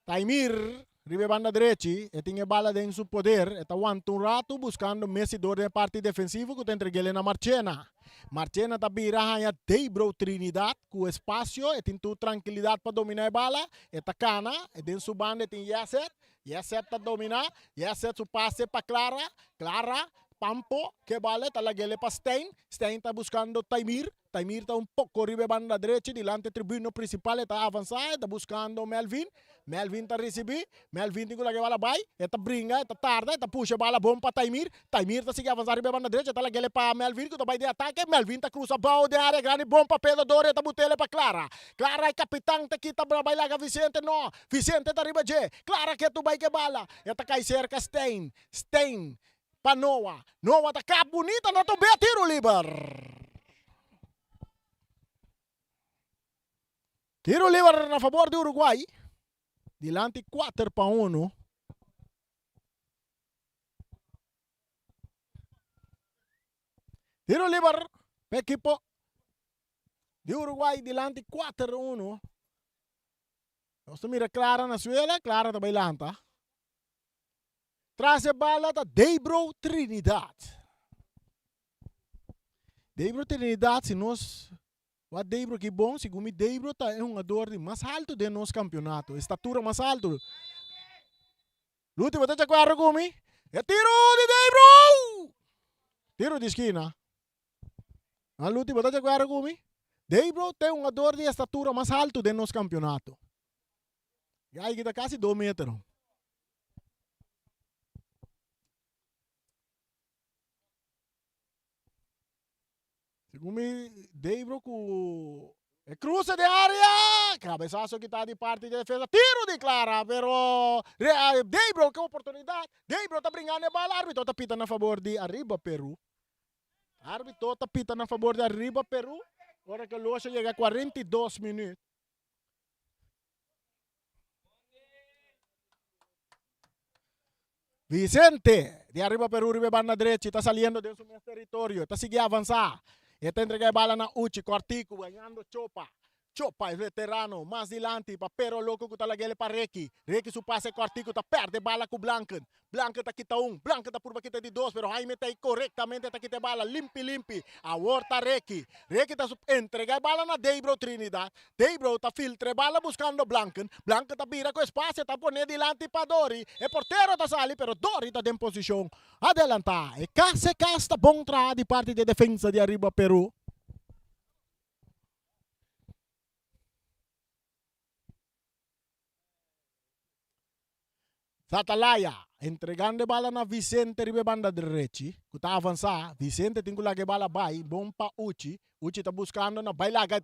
Taimir, ribe banda derecha, e tiene bala en su poder, está aguanta un rato buscando mesidor de parte defensivo que te entregue na Marchena. Marchena está virando a Deibro Trinidad com espaço, e tem tu tranquilidade para dominar a bala, e tá cana, e dentro su banda tem Yasset, Yasset está dominar, Yasset su passe para Clara, Clara, Pampo, que vale, está la guele para Stein, Stein está buscando Taimir, Taimir está un poco ribe banda derecha, delante tribuno principal está avançado, está buscando Melvin, Melvin está receber, Melvin tem que levar a vai, está brinca, está tarde, está puxa a bala bom para Taimir, Taimir está seguindo avançar ribe banda derecha, está la guele para Melvin, que está vai de ataque, Melvin está cruza a bola de área grande, bom para Pedro Dore, está botele para Clara, Clara é capitão, está aqui, está bailar Vicente, não, Vicente está ribe de, Clara que tu vai que bala, está cai cerca Stein, Stein, para Noah, Noah está cá bonita, não também tiro livre. Tiro livre a favor de Uruguai. Dilante 4-1. Tiro livre para equipo de Uruguai. Dilante 4-1. Nós mira Clara na suela. Clara está bailando. Traz a bala da Deibro Trinidad. Deibro Trinidad, se nós... O Deibro que bom, segundo Deibro é um jogador mais alto de nosso campeonato, estatura mais alto. Lúcio, você já quer comigo? É tiro de Deibro! Tiro de esquina. Lúcio, você já quer comigo? Deibro tem um jogador de estatura mais alto de nosso campeonato. E aí está quase 2 metros. Segundo Deibro com cruza de área, cabeçazo que está de parte de defesa, tiro de Clara, pero Deibro, que oportunidade, Deibro está brincando a bola, árbitro está pitando a favor de Arriba Peru, árbitro está pitando a favor de Arriba Peru, agora que o Lucho chega a 42 minutos. Vicente, de Arriba Peru, ribe banda derecha, está saliendo de su territorio, está siguiendo a avanzar. Está entregando bala na Uchi, Cortico, ganhando Chopa. Chopa é veterano, mais dilante, pero louco que está lá para Reiki. Reiki su passe Cortico, está perde bala com Blanken. Blanken está quita Blanken está por quita de 2, pero Jaime está aí corretamente, está quita bala, limpi. A horta Reiki. Reiki está entregando bala na Deibro Trinidad. Deibro está filtre bala buscando Blanken. Blanken está vira com espaço, está ponendo dilante para Dori. E porteiro está sali, pero Dori está em posição adelantar. E casta bom tra de parte de defesa de Arriba Peru. Satalaya, entregando bala na Vicente ribe banda derecha, que está avançar, Vicente tem que lá que bala vai, bom para Uchi está buscando na bailaga,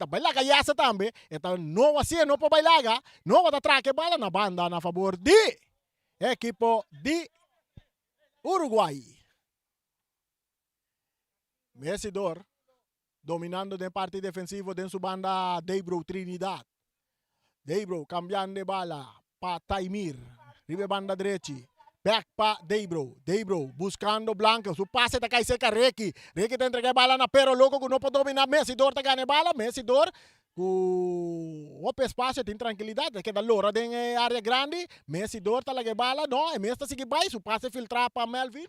essa também, então não assim, não para bailaga, não vai trazer bala na banda na favor de equipo de Uruguai. Mesidor, dominando de parte defensiva de sua banda Deibro Trinidad. Deibro cambiando de bala para Taimir. Ribe banda derecha, back pa Deibro, buscando Blanco, su passe está cai seca Reiki está entregando bala na pero louco que não pode dominar, Mesidor está ganhando bala, Mesidor com o espaço tem tranquilidade, que da lora tem área grande, Mesidor está lá que bala, não, Messi está seguindo bem, su passe filtrar para Melvin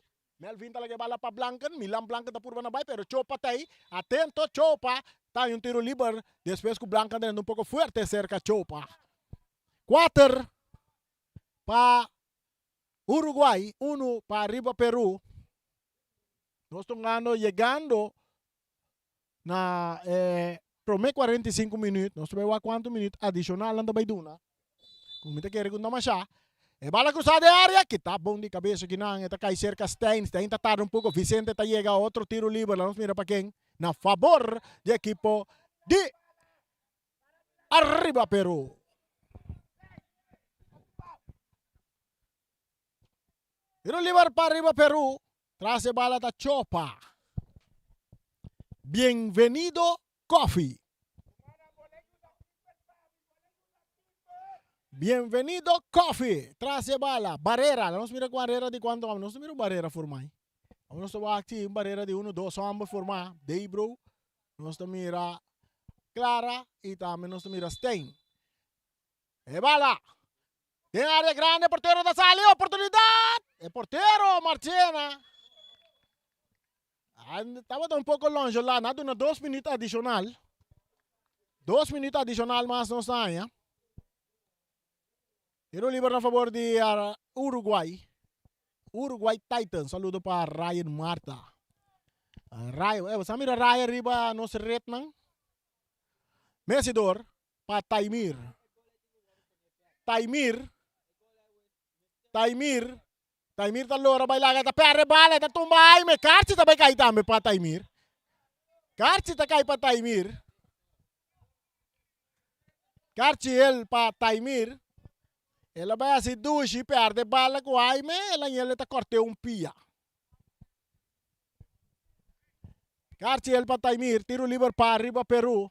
está lá que bala para Blanken, Milan Blanken está por na bem, pero Chopa está aí, atento Chopa, está em tiro livre, depois que o Blanken está um pouco forte cerca Chopa. 4 para Uruguai, 1 para Arriba Peru. Nós estamos chegando na promete 45 minutos. Nós vamos a quantos minutos adicional anda baiduna. Como te quer que mais já. E bala cruzada de área, que tá bom de cabeça que não, está cai cerca Stein está tarde um pouco, Vicente está chega a outro tiro livre, nós mira para quem? Na favor de equipo de Arriba Peru. Tiro livre para Arriba Peru. Traz a bala da Chopa. Bienvenido Coffee. Bienvenido Coffee. Traz a bala. Barreira. Vamos mirar com barreira de quanto vamos. Nós miramos barreira formar. Vamos tomar aqui barreira de 1, 2 ambos formar. Deibro. Nós mira Clara e também nós mira Stein. E bala. En área grande, portero da sale, oportunidad. El portero, Marchena. Estaba un poco longe lá, nada, una 2 minutos adicional. 2 minutos adicional más no está, ¿ya? Tiro libre a favor de Uruguay. Uruguay Titans. Saludo para Ryan Marta. Ryan, mira Ryan arriba no se retnan. Mesidor para Taimir. Taimir talora bailaga ta pere bala ta tumbai me karchi ta bai kai ta me pa Taimir. Karchi ta kai pa Taimir. Karchi el pa Taimir. Ela vai assim dushi perde bala com ai me ela ele ta corte pia. Karchi el pa Taimir, tiro libre para arriba Peru.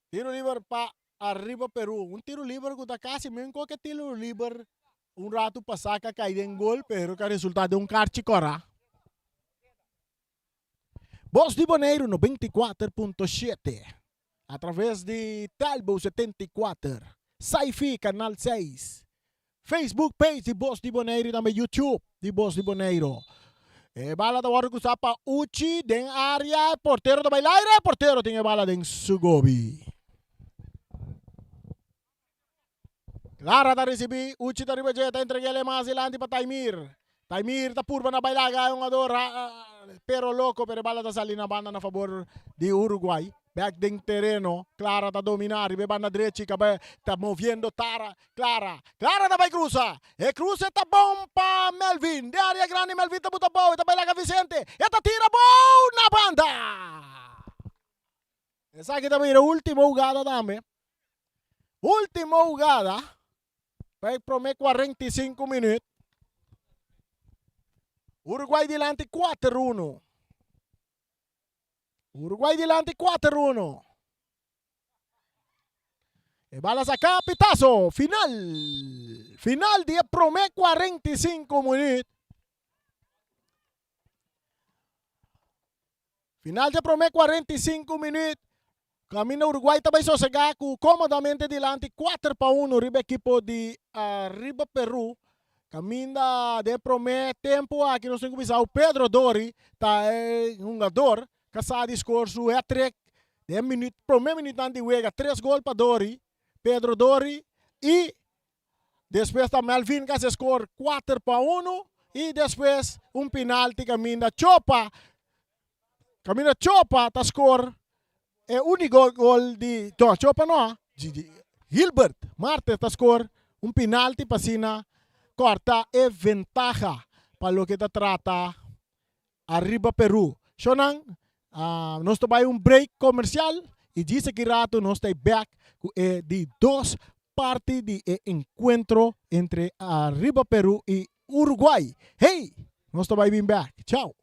Tiro libre para arriba Peru. Un tiro libre que está casi mesmo qualquer tiro libre rato passar que cai em gol, pero que resultado de Karchi corra. Voz de Bonaire 94.7 através de Talbo 74, Sci-Fi Canal 6, Facebook page de Voz de Bonaire e também YouTube de Voz de Bonaire. Bala da hora que está para Uchi, den área, porteiro da bailaira, porteiro tem a bala den Sugobi. Clara da recebi, Uchi da ribajeta, entregue ele mais ilante para Taimir. Taimir ta purba na bailaga yung ador pero loco pero bala ta salina banda na favor de Uruguay. Back ding terreno, Clara ta dominar, ibe banda derecha cabe ta moviendo Tara, Clara ta vai cruza. E cruza ta bom pa Melvin. De área grande Melvin ta buta boa, ta bailaga Vicente. E ta tira boa na banda. Esa que também era última jugada dame. Última jugada. Vai promete 45 minutos. Uruguay dilante 4-1. Uruguay dilante 4-1. E balas acá, pitazo. Final. Final de Promé 45 minutos. Final de Promé 45 minutos. Camino Uruguay também sossegado comodamente dilante 4-1 riba equipo de riba Peru. Caminda de Promé tempo aqui nós temos que o Pedro Dori tá um jogador que está discurso é trek 10 minutos Promé minuto antes de jogar 3 gols para Dori Pedro Dori e depois tá Melvin que se score 4-1 e depois penalti caminda Chopa tá score é único gol de Chopa não Gilbert Marte tá score penalti para Sina corta e ventaja para lo que te trata arriba Peru. Shonang, nós tomamos break comercial e diz que rato nós estamos back de 2 partes de encontro entre arriba Peru e Uruguay. Hey, nós estamos bem back. Tchau.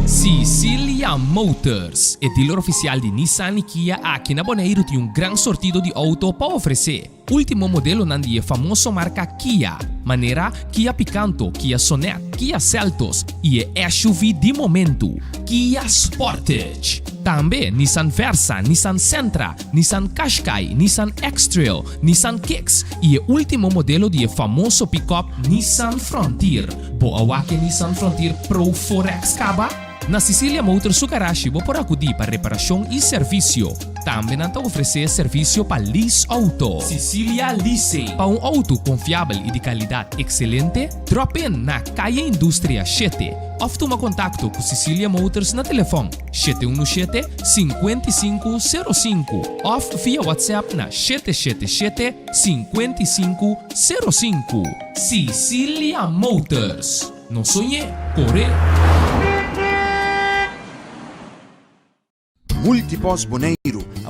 Sicilia Motors, é dealer oficial de Nissan e Kia aqui na Bonaire tem grande sortido de auto para oferecer. Último modelo nandi é famoso marca Kia, maneira Kia Picanto, Kia Sonet, Kia Seltos e é SUV de momento, Kia Sportage. Também Nissan Versa, Nissan Sentra, Nissan Qashqai, Nissan X-Trail, Nissan Kicks e o último modelo de famoso pick-up Nissan Frontier. Boa que Nissan Frontier Pro 4X Caba? Na Sicilia Motors Sugarashi vou por acudir para reparação e serviço. Também não oferecer serviço para lease auto. Sicilia Leasing. Para auto confiável e de qualidade excelente, drop in na Calle Indústria 7. Ou toma contato com Sicilia Motors na telefone 717-5505 ou via WhatsApp na 777-5505. Sicilia Motors. Não sonhe, corre. Multipos Bonaire, a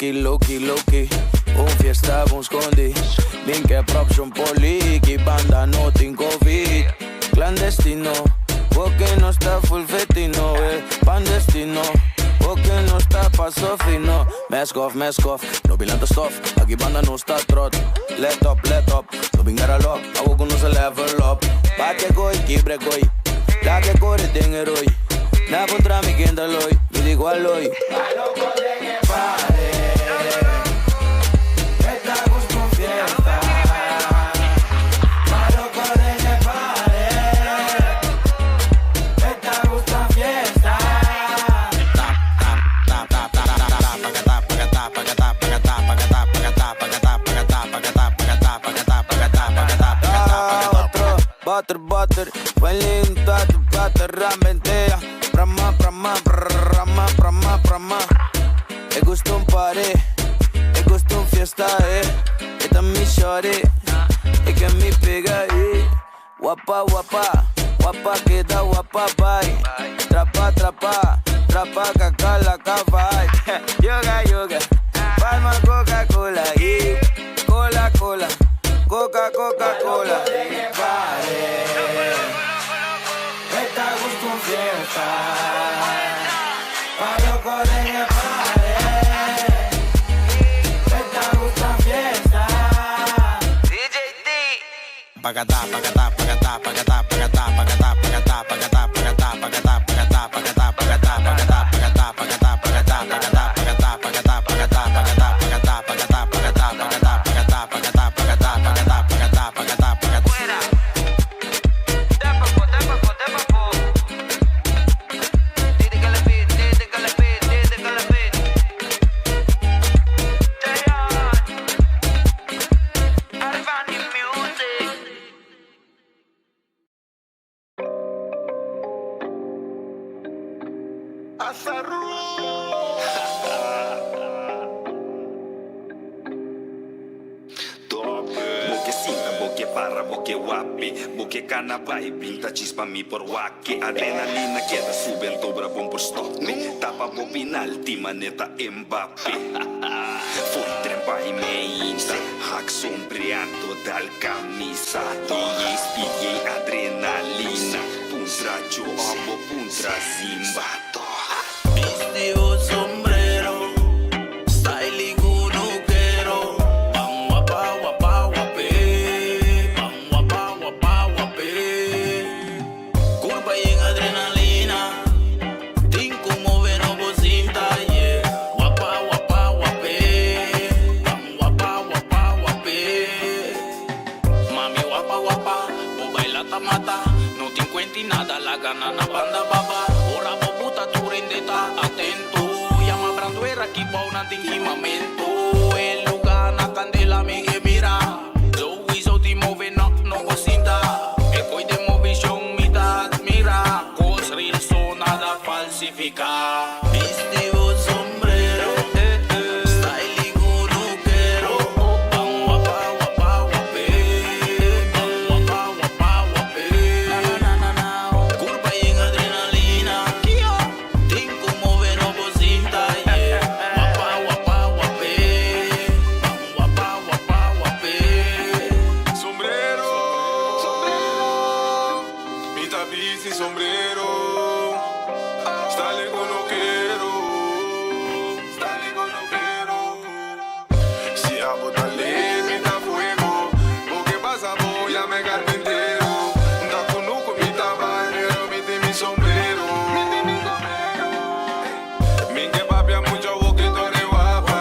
Loki, Loki, Loki. Fiesta con scondi. Minke props un poliki. Banda no tin covid. Clandestino. Porque no está full fetino. Pandestino. Porque no está paso fino. Mask off. No bilang stof. Aquí banda no está trot. Let up. No bingara lock. Hago con no se level up. Bate koi, kibre koi. La que corre tenga hoy. Na contra mi quien hoy. Me digo aloy. Butter, buen lindo tu butter, rambentea, brama, me gusta un party, me gusta un fiesta, esta es mi shorty, es que mi pega, guapa, queda guapa, bye, trapa, caca la cava, yoga, palma Coca-Cola, Coca-Cola. Coca-Cola. Esta gusto un fiesta. Pa' locos en el party. Esta gusto un fiesta. DJ D. Pagata. Vai, pinta chispa mi por waki. Adrenalina queda suben dobra bom por stoppe. Tapa po penalti maneta Mbappé. Foi trempa e meinta. Hack sombreado dal camisa. E adrenalina. Puntra joabo, puntra zimbato. Vestido sombrero. Styling unuquero. Bang wapa. Mata, no te encuentras nada, la gana na banda baba. Ora bobuta tu rendeta, atento. Llama branduera aquí pa' un antingimamento. El lugar na candela me que mira. Lo hizo ti move no cocinda. E coi de movision mi da admira. Cos real so nada falsifica. Vestido sombrero. Styling unuquero. Bang wapa. Curva y en adrenalina. Tinko move no cosita. Wapa. Bang wapa. Sombrero. Mi tapiz y sombrero. Style con lo quiero. Si amo talento, mi da fuego. Porque pasa voy a me carpintero. Da conuco mi tabanero, mi sombrero. Mi que papia mucho boquito de guapa.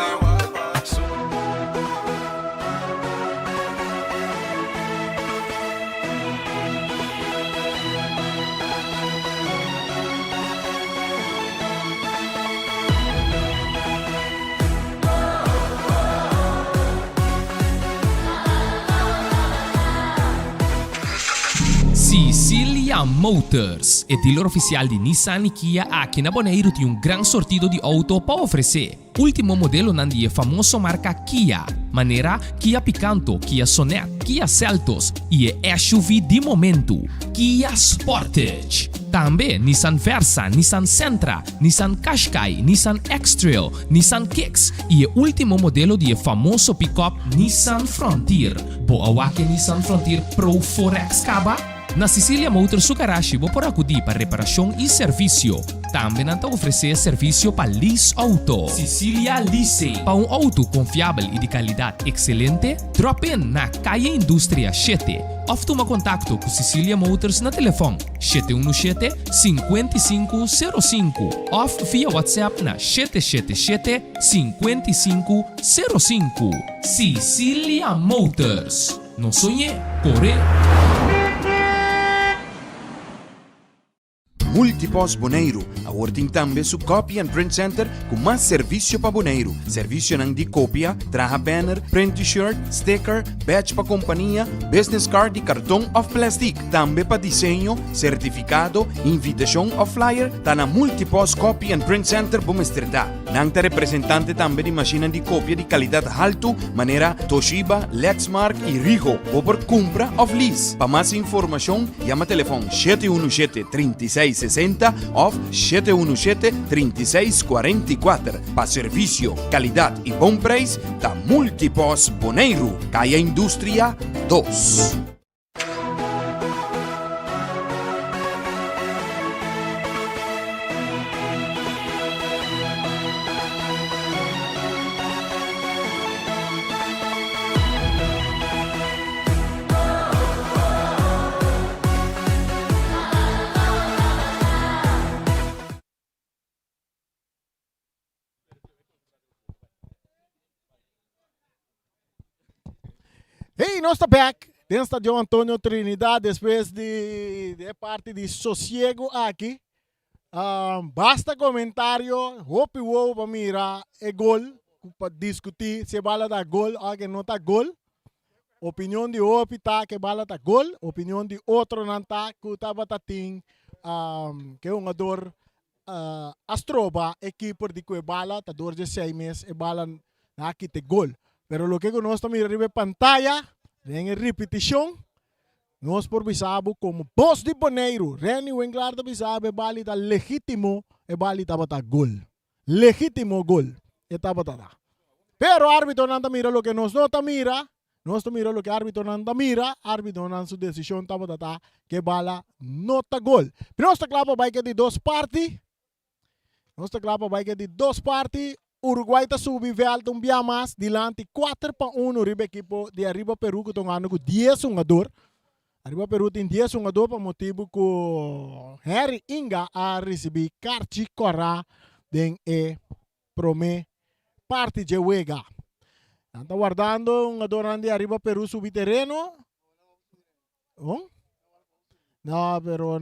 Sicilia Motors é dealer oficial de Nissan e Kia aqui na Bonaire tem um grande sortido de auto para oferecer. Último modelo nandi é famoso marca Kia, maneira Kia Picanto, Kia Sonet, Kia Seltos e é SUV de momento, Kia Sportage. Também Nissan Versa, Nissan Sentra, Nissan Qashqai, Nissan X-Trail, Nissan Kicks e o último modelo de famoso pick-up Nissan Frontier. Boa que Nissan Frontier Pro 4X Caba? Na Sicilia Motors su garagem vou por acudir para reparação e serviço. Também não oferecer serviço para lease auto. Sicilia Leasing. Para um auto confiável e de qualidade excelente, drop in na Calle Indústria 7. Ou toma contato com Sicilia Motors na telefone 717-5505 ou via WhatsApp na 777-5505. Sicilia Motors. Não sonhe, corre. Multipos Bonaire, awarding tambe su Copy and Print Center com mais serviço para Bonaire. Serviço nang di copia, traha banner, print t-shirt, sticker, badge para companhia, business card e cartão of plastic. Tambe para desenho, certificado, invitação ou flyer, tá na Multipos Copy and Print Center Bumesterdad. Nang ta representante tambe di macchina di copia di qualidade alto, maneira Toshiba, Lexmark e Rigo, ou por compra of lease. Para mais informação, chama telefone 717-3660 ou 717-3644. Para serviço, qualidade e bom preço, da Multipos Bonaire, Caia Indústria 2. Hey, nós estamos back. Dentro de Antônio Trinidad, depois de parte de sossego aqui. Basta comentário, hope wow para mirar é gol, para discutir se bala da gol ou que não tá gol. Opinião de hope tá que bala tá gol, opinião de outro não tá que tá batating que um jogador astroba equipe de que bala tá dor de 6 meses e bala na aqui te gol. Pero lo que nós estamos mirando pantalla, em repetição, nós por bisabo como boss de Bonaire, Reni Wenglar da bisabo, bali da legítimo, e bali da bata gol. Legítimo gol, e ta bata. Pero árbitro não mira lo que nós não mira, nós mira lo que árbitro não mira, árbitro não sua decisão ta bata que bala nota gol. Pero nós clapa vai que de duas partes, nós clapa vai que de duas partes. Uruguai está subindo alto um dia mais, dilante 4-1 riba equipo de Arriba Peru que estão ganhando com 10 jogador. Arriba Peru tem 10 jogador para motivo que Harry Inga a receber Carchi Corra den prome parte de Wega. Está guardando um jogador de Arriba Peru subir terreno. Não, pero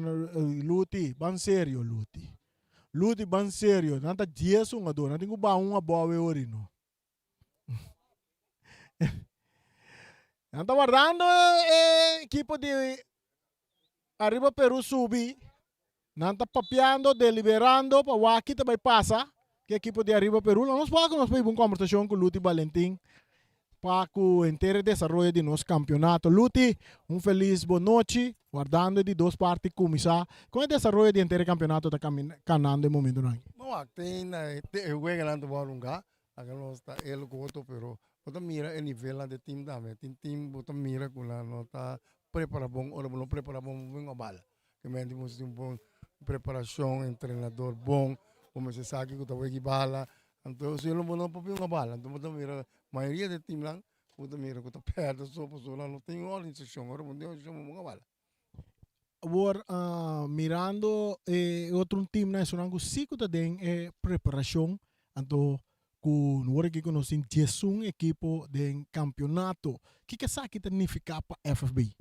Luti, ban sério Luti. Luti ban sério, não está 10 jogador, não tem que dar uma boa hora não. Não está guardando equipe de Arriba Peru subir, não está papeando, deliberando para o aqui também passa, que a equipe de Arriba Peru, nós podemos ter uma conversação com Luti Valentim para o inteiro desenvolvimento de nosso campeonato. Luti, feliz boa noite, guardando de duas partes começar. Com o desenvolvimento do inteiro campeonato está caminhando no momento não? Não, tem juega lá do Barunga, agora está ele com outro, pero você mira o nível de time também, tem time você mira com lá não está preparado bom, ou não preparado bom, vem a bala. Que me temos uma boa preparação, treinador bom, como se sabe que está jogando bala. Então, se ele não pode uma bala, então você mira a maioria do time lá, você mira que está perto, só não tem organização, agora não tem uma bala. Agora, mirando outro time, né, só não sigo também preparação, então com o que nós temos 10 equipo de campeonato. Que sabe que significa para FFB?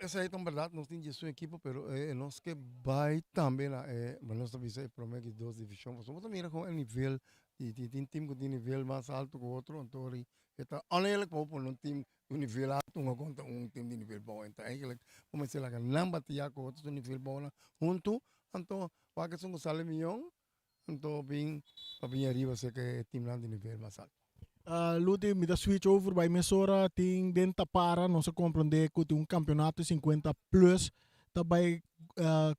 Essa é tão verdade, nós temos 10 equipo, pero nós que vai também lá, mas nós também se promete que 2 divisões, você mira com o nível tem time que tem nível mais alto que o outro, então está anélico para um time nível alto, contra time de nível bom. Então, eigenlijk, como se lá, não batia com outro nível bom, junto, então, o que são os salimião, então, bem arriba, sei que é time lá de nível mais alto. Luti, me dá switch over bij Mesora, ting den tapara, não se compreende que tem campeonato 50 plus, também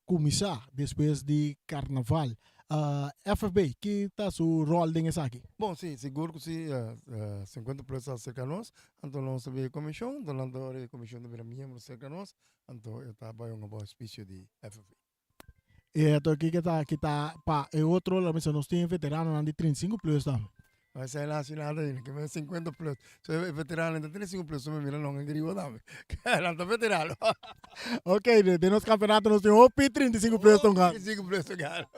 começar depois de carnaval. FFB, que está o rol desse aqui? Bom, sim, seguro que sim, 50 plus cerca nós, então nós sabemos comissão, então nós a comissão de membro cerca nós, então eu estava em uma boa espécie de FFB. Então aqui que tá pa é outro lá, mas nós temos veterano de 35 plus também. Mas sai lá nada ainda, que é 50 plus. Se é veterano de 35 plus, eu me miro não engrivo também. Que era veterano. Ok, de nosso campeonato nós temos 35 plus também. 35 plus ganhar.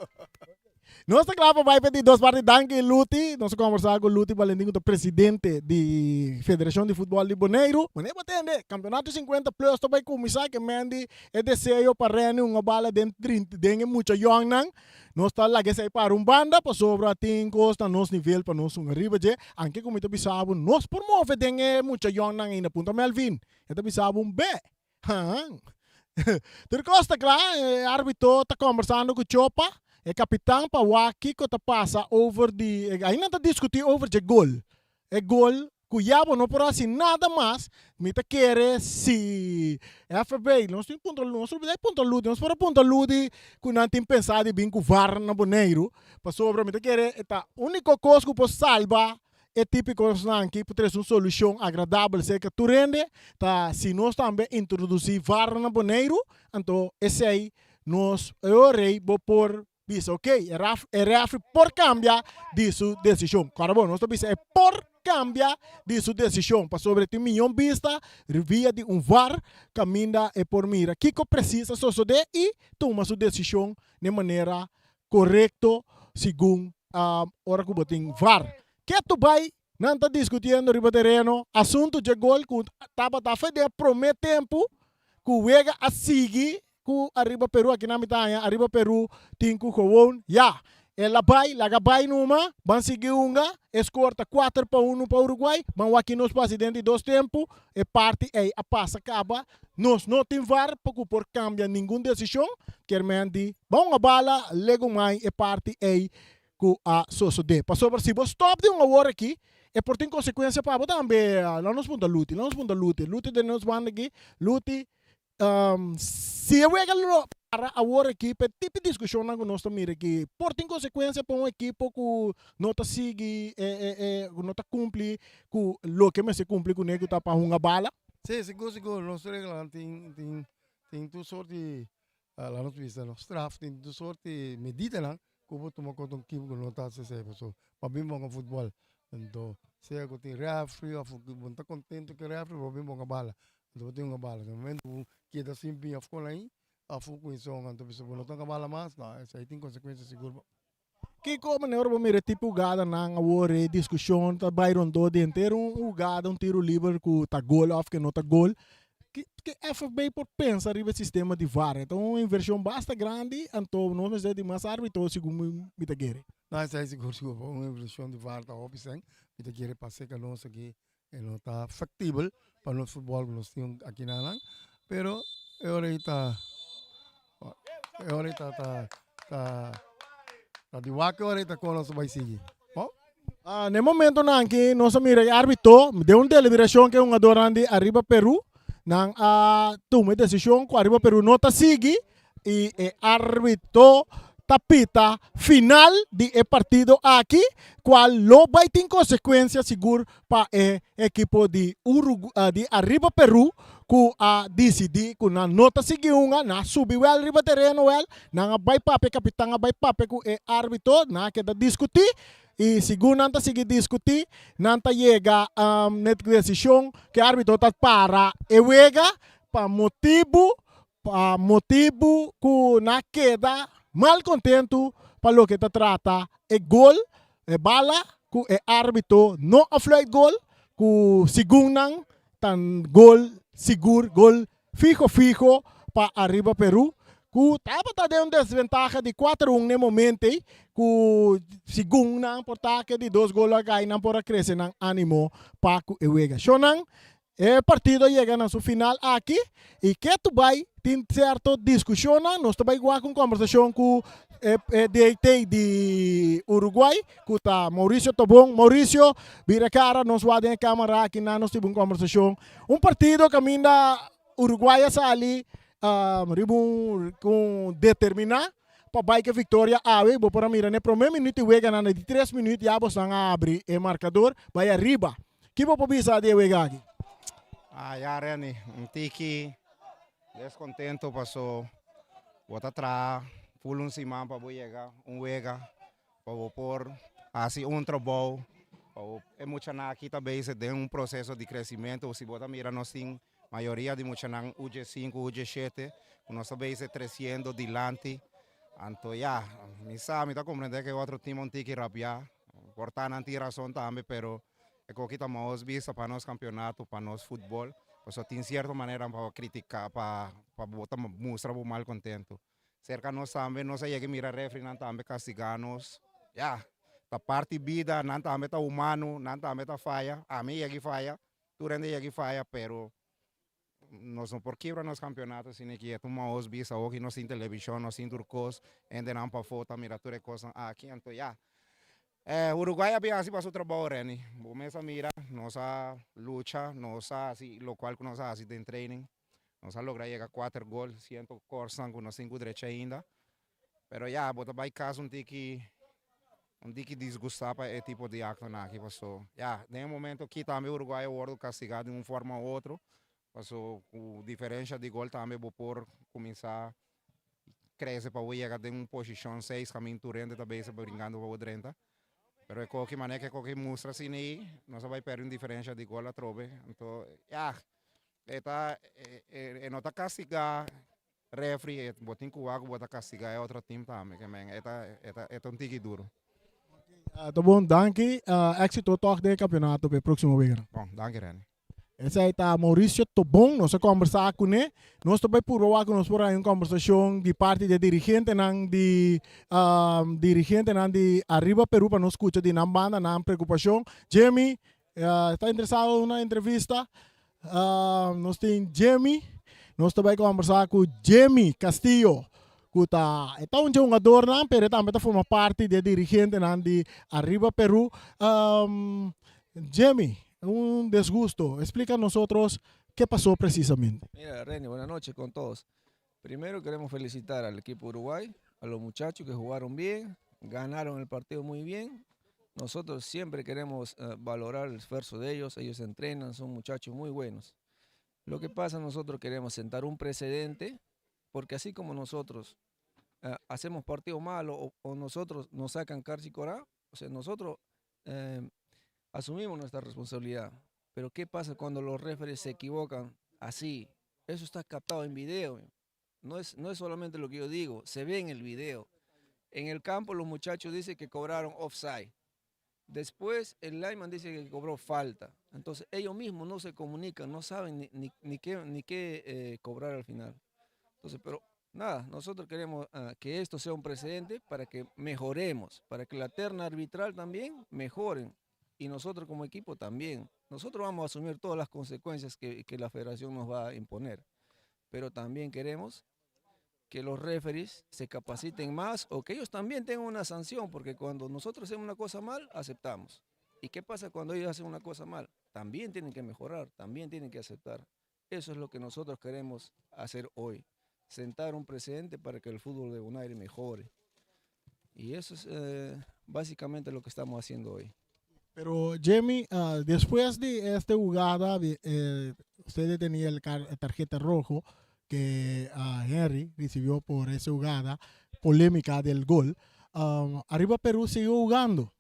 Nós estamos vai pedir duas partes de Luti. Nós conversamos com Luti Valentim, o presidente da Federação de Futebol de Bonaire. Mas não entende, campeonato 50 plus também começar que Mendy é desejo para reunir uma bala dentro de muito young nang. Nós estamos lá que sai para banda para sobre a tincos na nosso nível para nós arriba je. Anche como tu bisabo nós promove dengue muito young nang na Punta Melvin. Eta bisabo be. Tercosta claro, árbitro está conversando com Chopa. O capitão para o Kiko tá passa over de ainda tá discutir over de gol. É gol Cuyabo não por assim nada mais. Me tá querer se FB nós tem ponto nós tem ponto ludi nós para ponto ludi que não tem pensado em com VAR na Bonaire para sobre me tá querer tá único coisa que pode salvar é típico que pode ter uma solução agradável sei que tu rende tá se nós também introduzir VAR na Bonaire então esse aí nós eu rei vou por diz ok, RF por cambiar de sua decisão. Claro, bom, nós estamos é por cambiar de sua decisão. Para sobre ti milhão vista, via de VAR, caminha é por mira. Kiko precisa suceder e toma sua decisão de maneira correta, segundo a hora que botem VAR. Que tu vai, não está discutindo riba terreno, assunto de gol, que estava a fazer promete tempo, que o Vega a seguir, ku arriba Peru aqui na mitanya arriba Peru tinku kowon ya ela vai numa ban seguir unga escorta 4-1 para Uruguai ban aqui nos presidente dos tempo e parte a passa acaba nós não tem VAR por cambia nenhuma decisão quermente bom a bala lego mai e parte ku a suceder passou por se você stop de uma hora aqui e por tem consequência para também lá nos ponta luti de nos banda aqui luti se eu para a outra equipe, tipo de discussão que nós estamos aqui, por tem consequência para uma equipe que não está seguindo, não está cumprindo com o que se cumpre com o nego para uma bala? Sim, seguro, nós tem duas sortes, lá nos vista, nós draft, tem duas sortes medida lá, que eu tomo conta do que não está se sabe, para bem bom futebol, então, se eu tenho refri, eu estou contente com refri, para bem bom bala. Então tem uma bala, no momento que é simples, a ficou aí, a ficou isso, então se não tem bala mais, não, isso aí tem consequências seguro. Que como na hora mira tipo gada na hora discussão, tá Byron do de inteiro gada tiro livre que tá gol off que não tá gol. Que FB por pensa arriba sistema de VAR, então uma inversão basta grande, então não é de mais árbitro segundo me tá querer. Não, isso aí seguro, uma inversão de VAR tá óbvio, me tá querer passar que nós aqui não está factível para o futebol que nós temos aqui na Alan, pero ahorita de vaca ahorita com nós vai seguir. No momento na que nós mira árbitro de uma deliberação que um adorante arriba Peru, nang toma decisão que arriba Peru não tá seguir e árbitro tapita final de partido aqui, qual lo vai ter consequência seguro para o equipo de Uruguai, de arriba Peru, que a decidir que na nota seguir uma, na subir o arriba terreno, na vai pape capitão, vai pape com o árbitro, na que da discutir, e segundo nanta seguir discutir, nanta chega na decisão que o árbitro tá para e wega para motivo que na queda mal contento para o que te trata é gol, é bala, que é árbitro não aflui gol, que segundo tan gol seguro, gol fijo para arriba Peru, que estava dando desvantagem de 4-1 no momento, que segundo por taque de 2 gols aí não por crescer não ânimo para que o ega. Sonang El partido llega a su final aquí y que tu vai tem certo discussão, nós também igual com conversação com DT de Uruguai, com tá Maurício Tobon. Maurício, vira cara, nós vamos em câmera aqui na nós tivemos conversação. Partido que ainda Uruguai ali, com determinar para que a vitória ave, vou para mirar, no primeiro minuto e ganhando de 3 minutos já vão abrir o marcador, vai arriba. Que vou para bisa de aqui? Ya Reni, un tiki descontento pasó, bota atrás, full un simán para llegar, un wega, para por así un trabajo, es mucha nada aquí también se de un proceso de crecimiento, si bota mira nos sin mayoría de mucha nada UG5, UG7, nos también se creciendo delante, anto ya, mi está comprender que otro team un tiki rapia, portan anti razón también, pero é que estamos vista para nós campeonato, para nós futebol, pues tem certa maneira para criticar, para botar mostrar o mal contento. Cerca nós também, nós aí que mira refri, não também castigar-nos, da parte vida, não também tá humano, não também tá falha, a mim é que falha, tu rende é que falha, pero nós não por quebra nos campeonatos, sino que tomamos vista, hoje nós em televisão, nós em turcos, ainda não para foto, mira tudo é coisa aqui, então Uruguay había así para su trabajo, Reni. Vos mira, nos ha lucha, nos ha así, lo cual nos ha así de training, nos ha logrado llegar a 4 goles, 100 corsan con unos 5 derecha ainda. Pero ya, bota vai caso un tiki disgustado para esse tipo de acto aqui passou. Ya, de momento aqui também o Uruguai é castigado de uma forma ou outra. Passou a diferença de gol também vou por começar a crescer para chegar de uma posição 6 caminho turente também se brincando para o 30. Pero é qualquer maneira que qualquer mostra assim aí, nós vai perder uma diferença de gol a trobe. Então, não está castigar refri, botin com água, bota castigar é outro time também, que é um tique duro. Tá bom, danke. Éxito toch de campeonato para o próximo week. Bom, danke Reni. Esse aí tá Maurício Tobon, nós conversar com ele. Nós também por lá nós por aí uma conversação de parte de dirigente de Arriba Peru para nós escutar de na banda, na preocupação. Jamie está interessado na entrevista. Nós tem Jamie, nós também conversar com Jamie Castillo. É um jogador, mas também forma parte de dirigente de Arriba Peru. Jamie, un desgusto. Explica a nosotros qué pasó precisamente. Mira, Reni, buenas noches con todos. Primero queremos felicitar al equipo Uruguay, a los muchachos que jugaron bien, ganaron el partido muy bien. Nosotros siempre queremos valorar el esfuerzo de ellos entrenan, son muchachos muy buenos. Lo que pasa, nosotros queremos sentar un precedente, porque así como nosotros hacemos partido malo o nosotros nos sacan Carci Corá, o sea, nosotros asumimos nuestra responsabilidad, pero ¿qué pasa cuando los referees se equivocan así? Eso está captado en video, no es solamente lo que yo digo, se ve en el video. En el campo los muchachos dicen que cobraron offside, después el lineman dice que cobró falta, entonces ellos mismos no se comunican, no saben ni qué cobrar al final. Entonces, pero nada, nosotros queremos que esto sea un precedente para que mejoremos, para que la terna arbitral también mejoren. Y nosotros como equipo también. Nosotros vamos a asumir todas las consecuencias que la federación nos va a imponer. Pero también queremos que los referees se capaciten más o que ellos también tengan una sanción, porque cuando nosotros hacemos una cosa mal, aceptamos. ¿Y qué pasa cuando ellos hacen una cosa mal? También tienen que mejorar, también tienen que aceptar. Eso es lo que nosotros queremos hacer hoy. Sentar un precedente para que el fútbol de Bonaire mejore. Y eso es básicamente lo que estamos haciendo hoy. Pero Jamie, después de esta jugada, usted tenía el tarjeta rojo que Henry recibió por esa jugada polémica del gol. Arriba Perú siguió jugando.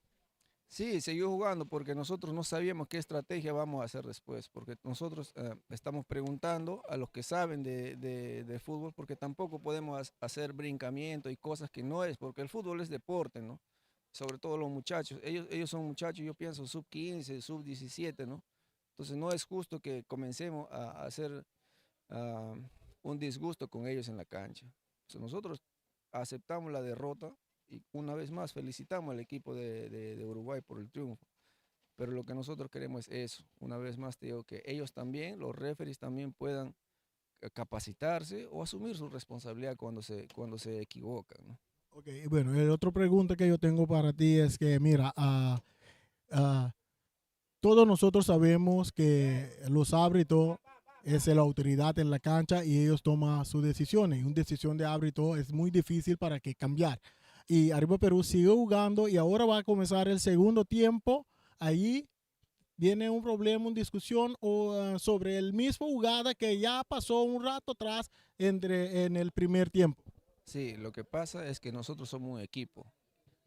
Sí, siguió jugando porque nosotros no sabíamos qué estrategia vamos a hacer después, porque nosotros estamos preguntando a los que saben de fútbol, porque tampoco podemos hacer brincamiento y cosas que no es, porque el fútbol es deporte, ¿no? Sobre todo los muchachos, ellos son muchachos, yo pienso sub-15, sub-17, ¿no? Entonces no es justo que comencemos a hacer un disgusto con ellos en la cancha. Entonces, nosotros aceptamos la derrota y una vez más felicitamos al equipo de Uruguay por el triunfo. Pero lo que nosotros queremos es eso. Una vez más te digo que ellos también, los referees también puedan capacitarse o asumir su responsabilidad cuando se equivocan, ¿no? Ok, bueno, la otra pregunta que yo tengo para ti es que, mira, todos nosotros sabemos que los árbitros es la autoridad en la cancha y ellos toman sus decisiones. Y una decisión de árbitro es muy difícil para que cambiar. Y Arriba Perú sigue jugando y ahora va a comenzar el segundo tiempo. Ahí viene un problema, una discusión sobre el mismo jugada que ya pasó un rato atrás en el primer tiempo. Sí, lo que pasa es que nosotros somos un equipo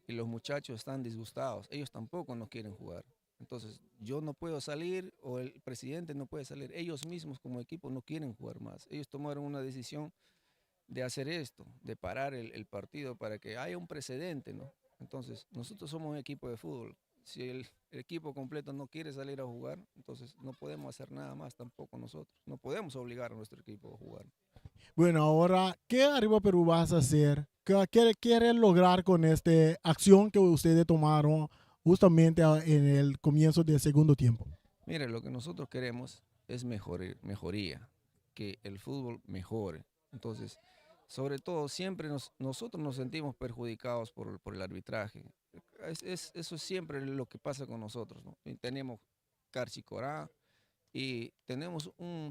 y los muchachos están disgustados. Ellos tampoco no quieren jugar. Entonces, yo no puedo salir o el presidente no puede salir. Ellos mismos como equipo no quieren jugar más. Ellos tomaron una decisión de hacer esto, de parar el partido para que haya un precedente, ¿no? Entonces, nosotros somos un equipo de fútbol. Si el equipo completo no quiere salir a jugar, entonces no podemos hacer nada más tampoco nosotros. No podemos obligar a nuestro equipo a jugar. Bueno, ahora, ¿qué Arriba Perú vas a hacer? ¿Qué quieren lograr con esta acción que ustedes tomaron justamente en el comienzo del segundo tiempo? Mire, lo que nosotros queremos es mejoría, que el fútbol mejore. Entonces, sobre todo, siempre nosotros nos sentimos perjudicados por el arbitraje. Eso es siempre lo que pasa con nosotros, ¿no? Y tenemos Carchicorá y tenemos un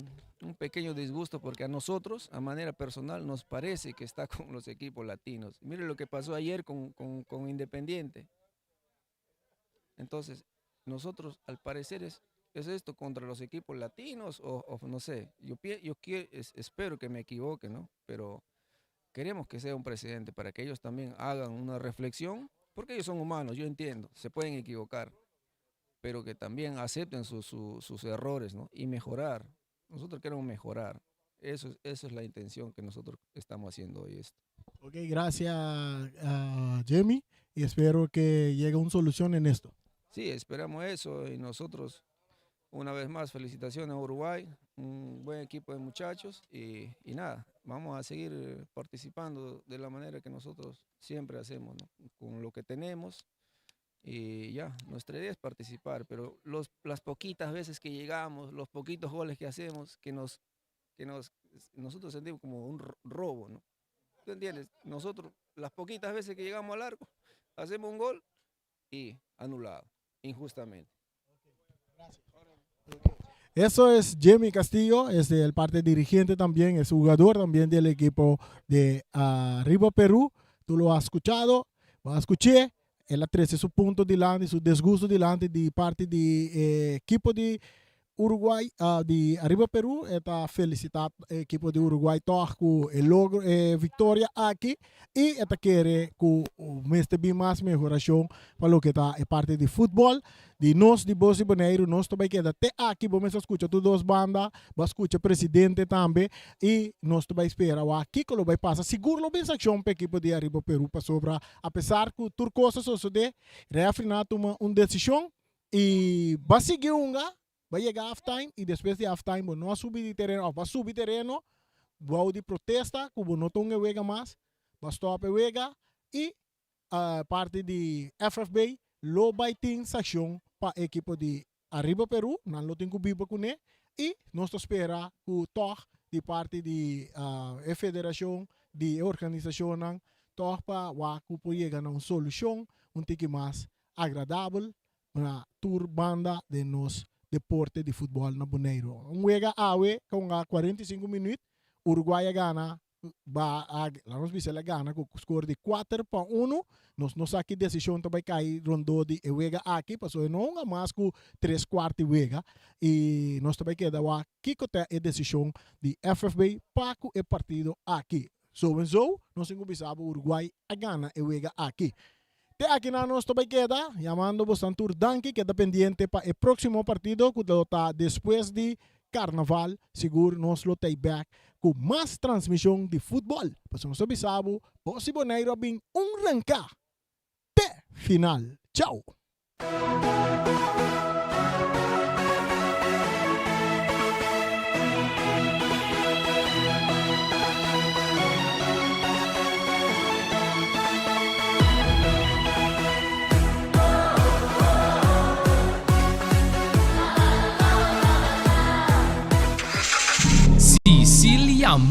pequeño disgusto porque a nosotros, a manera personal, nos parece que está con los equipos latinos. Mire lo que pasó ayer con Independiente. Entonces, nosotros, al parecer, ¿es esto contra los equipos latinos o no sé? Yo espero que me equivoque, ¿no? Pero queremos que sea un precedente para que ellos también hagan una reflexión, porque ellos son humanos, yo entiendo, se pueden equivocar, pero que también acepten sus errores, ¿no? Y mejorar. Nosotros queremos mejorar. Eso es la intención que nosotros estamos haciendo hoy. Ok, gracias Jamie, y espero que llegue a una solución en esto. Sí, esperamos eso y nosotros, una vez más, felicitaciones a Uruguay, un buen equipo de muchachos y nada, vamos a seguir participando de la manera que nosotros siempre hacemos, ¿no? Con lo que tenemos y ya, nuestra idea es participar, pero las poquitas veces que llegamos, los poquitos goles que hacemos, nosotros sentimos como un robo, ¿no? ¿Tú entiendes? Nosotros, las poquitas veces que llegamos al arco, hacemos un gol y anulado, injustamente. Eso es Jamie Castillo, es el parte dirigente también, es jugador también del equipo de Arriba Perú. Tú lo has escuchado, lo escuché, él atrece su punto delante, su disgusto delante de parte del equipo de Uruguay, de Arriba Perú. Está felicitar el equipo de Uruguay todo con el logro, victoria aquí. Y esta quiere que más mejoración para lo que está en parte de fútbol. De nós de Bosi Bonaire, nós também queda até aqui, vamos escutar todas as bandas, vamos escutar o presidente também, e nós também esperamos aqui que vai passar, seguro bem ação para a equipe de Arriba Perú, para sobrar, apesar que tudo coisas suceder, refrinar toma uma decisão, e vai seguir vai chegar halftime, e depois de halftime, não vai subir de terreno, vai subir terreno, vai de protesta, como não tem wega mais, vai stop wega, e parte de FFB, lo vai ter ação para a equipe de Arriba Perú, não lo tem que viver com ele, e nós esperamos que o toque de parte de federação, de organização, toque para que chegar a uma solução, tique mais agradável para toda banda de nos deporte de futebol na Bonaire. Juega awe com 45 minutos, Uruguai gana, lá nos bisela gana com o score de 4-1. Nós aqui decisão também cai rondou de Wega aqui, passou não há mais que 3/4 Wega e nós também queda aqui que a decisão de FFB para o partido aqui. Nós encontrar o Uruguai a gana e Wega aqui. Te aqui na nós também queda, chamando bastante danke, queda pendiente para o próximo partido que está depois de Carnaval, seguro nós lo take back com mais transmissão de futebol. Para nós sabemos, Bosi Bonaire bem ranca te final. Tchau.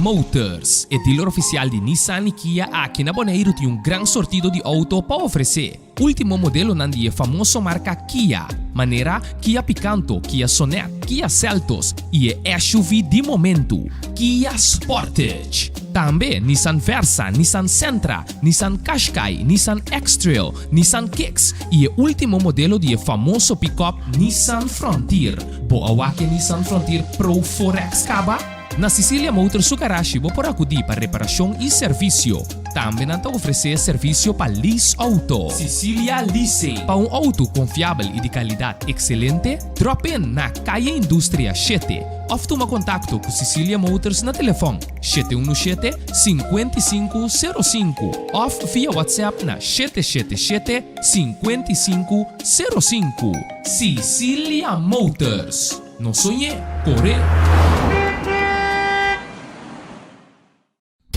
Motors, é dealer oficial de Nissan e Kia aqui na Bonaire tem um grande sortido de auto para oferecer. Último modelo nandi é famoso marca Kia, maneira Kia Picanto, Kia Sonet, Kia Seltos e é SUV de momento, Kia Sportage. Também Nissan Versa, Nissan Sentra, Nissan Qashqai, Nissan X-Trail, Nissan Kicks e o último modelo de famoso pick-up Nissan Frontier. Boa que Nissan Frontier Pro 4X Caba? Na Cecilia Motors Sukarashi vou por acudir para reparação e serviço. Também não oferecer serviço para lease auto. Cecilia Leasing. Para um auto confiável e de qualidade excelente, drop in na Calle Indústria 7. Ou toma contato com Cecilia Motors na telefone 717-5505 ou via WhatsApp na 777-5505. Cecilia Motors. Não sonhe, corre.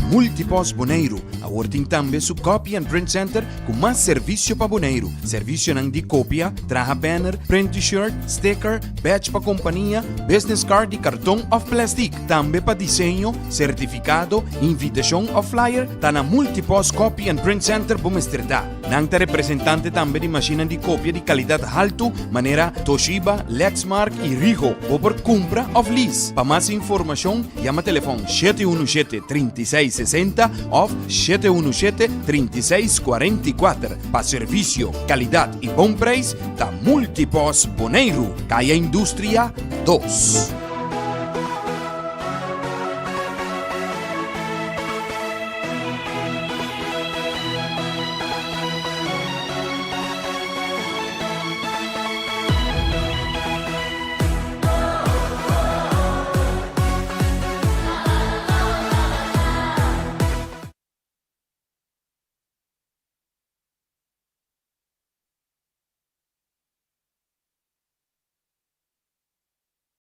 Multipos Bonaire, a working tambe su Copy and Print Center com mais serviço para Bonaire. Serviço nang di copia, traha banner, print t-shirt, sticker, badge para companhia, business card e cartão of plastic. Tambe para desenho, certificado, invitação ou flyer, tá na Multipos Copy and Print Center Bumesterdá. Nang ta representante tambe di macchina di copia di qualidade alto, maneira Toshiba, Lexmark e Ricoh, ou por compra of lease. Para mais informação, chama telefone 717-3660 ou 717-3644. Para serviço, qualidade e bom preço, da Multipos Bonaire, Calle Indústria 2.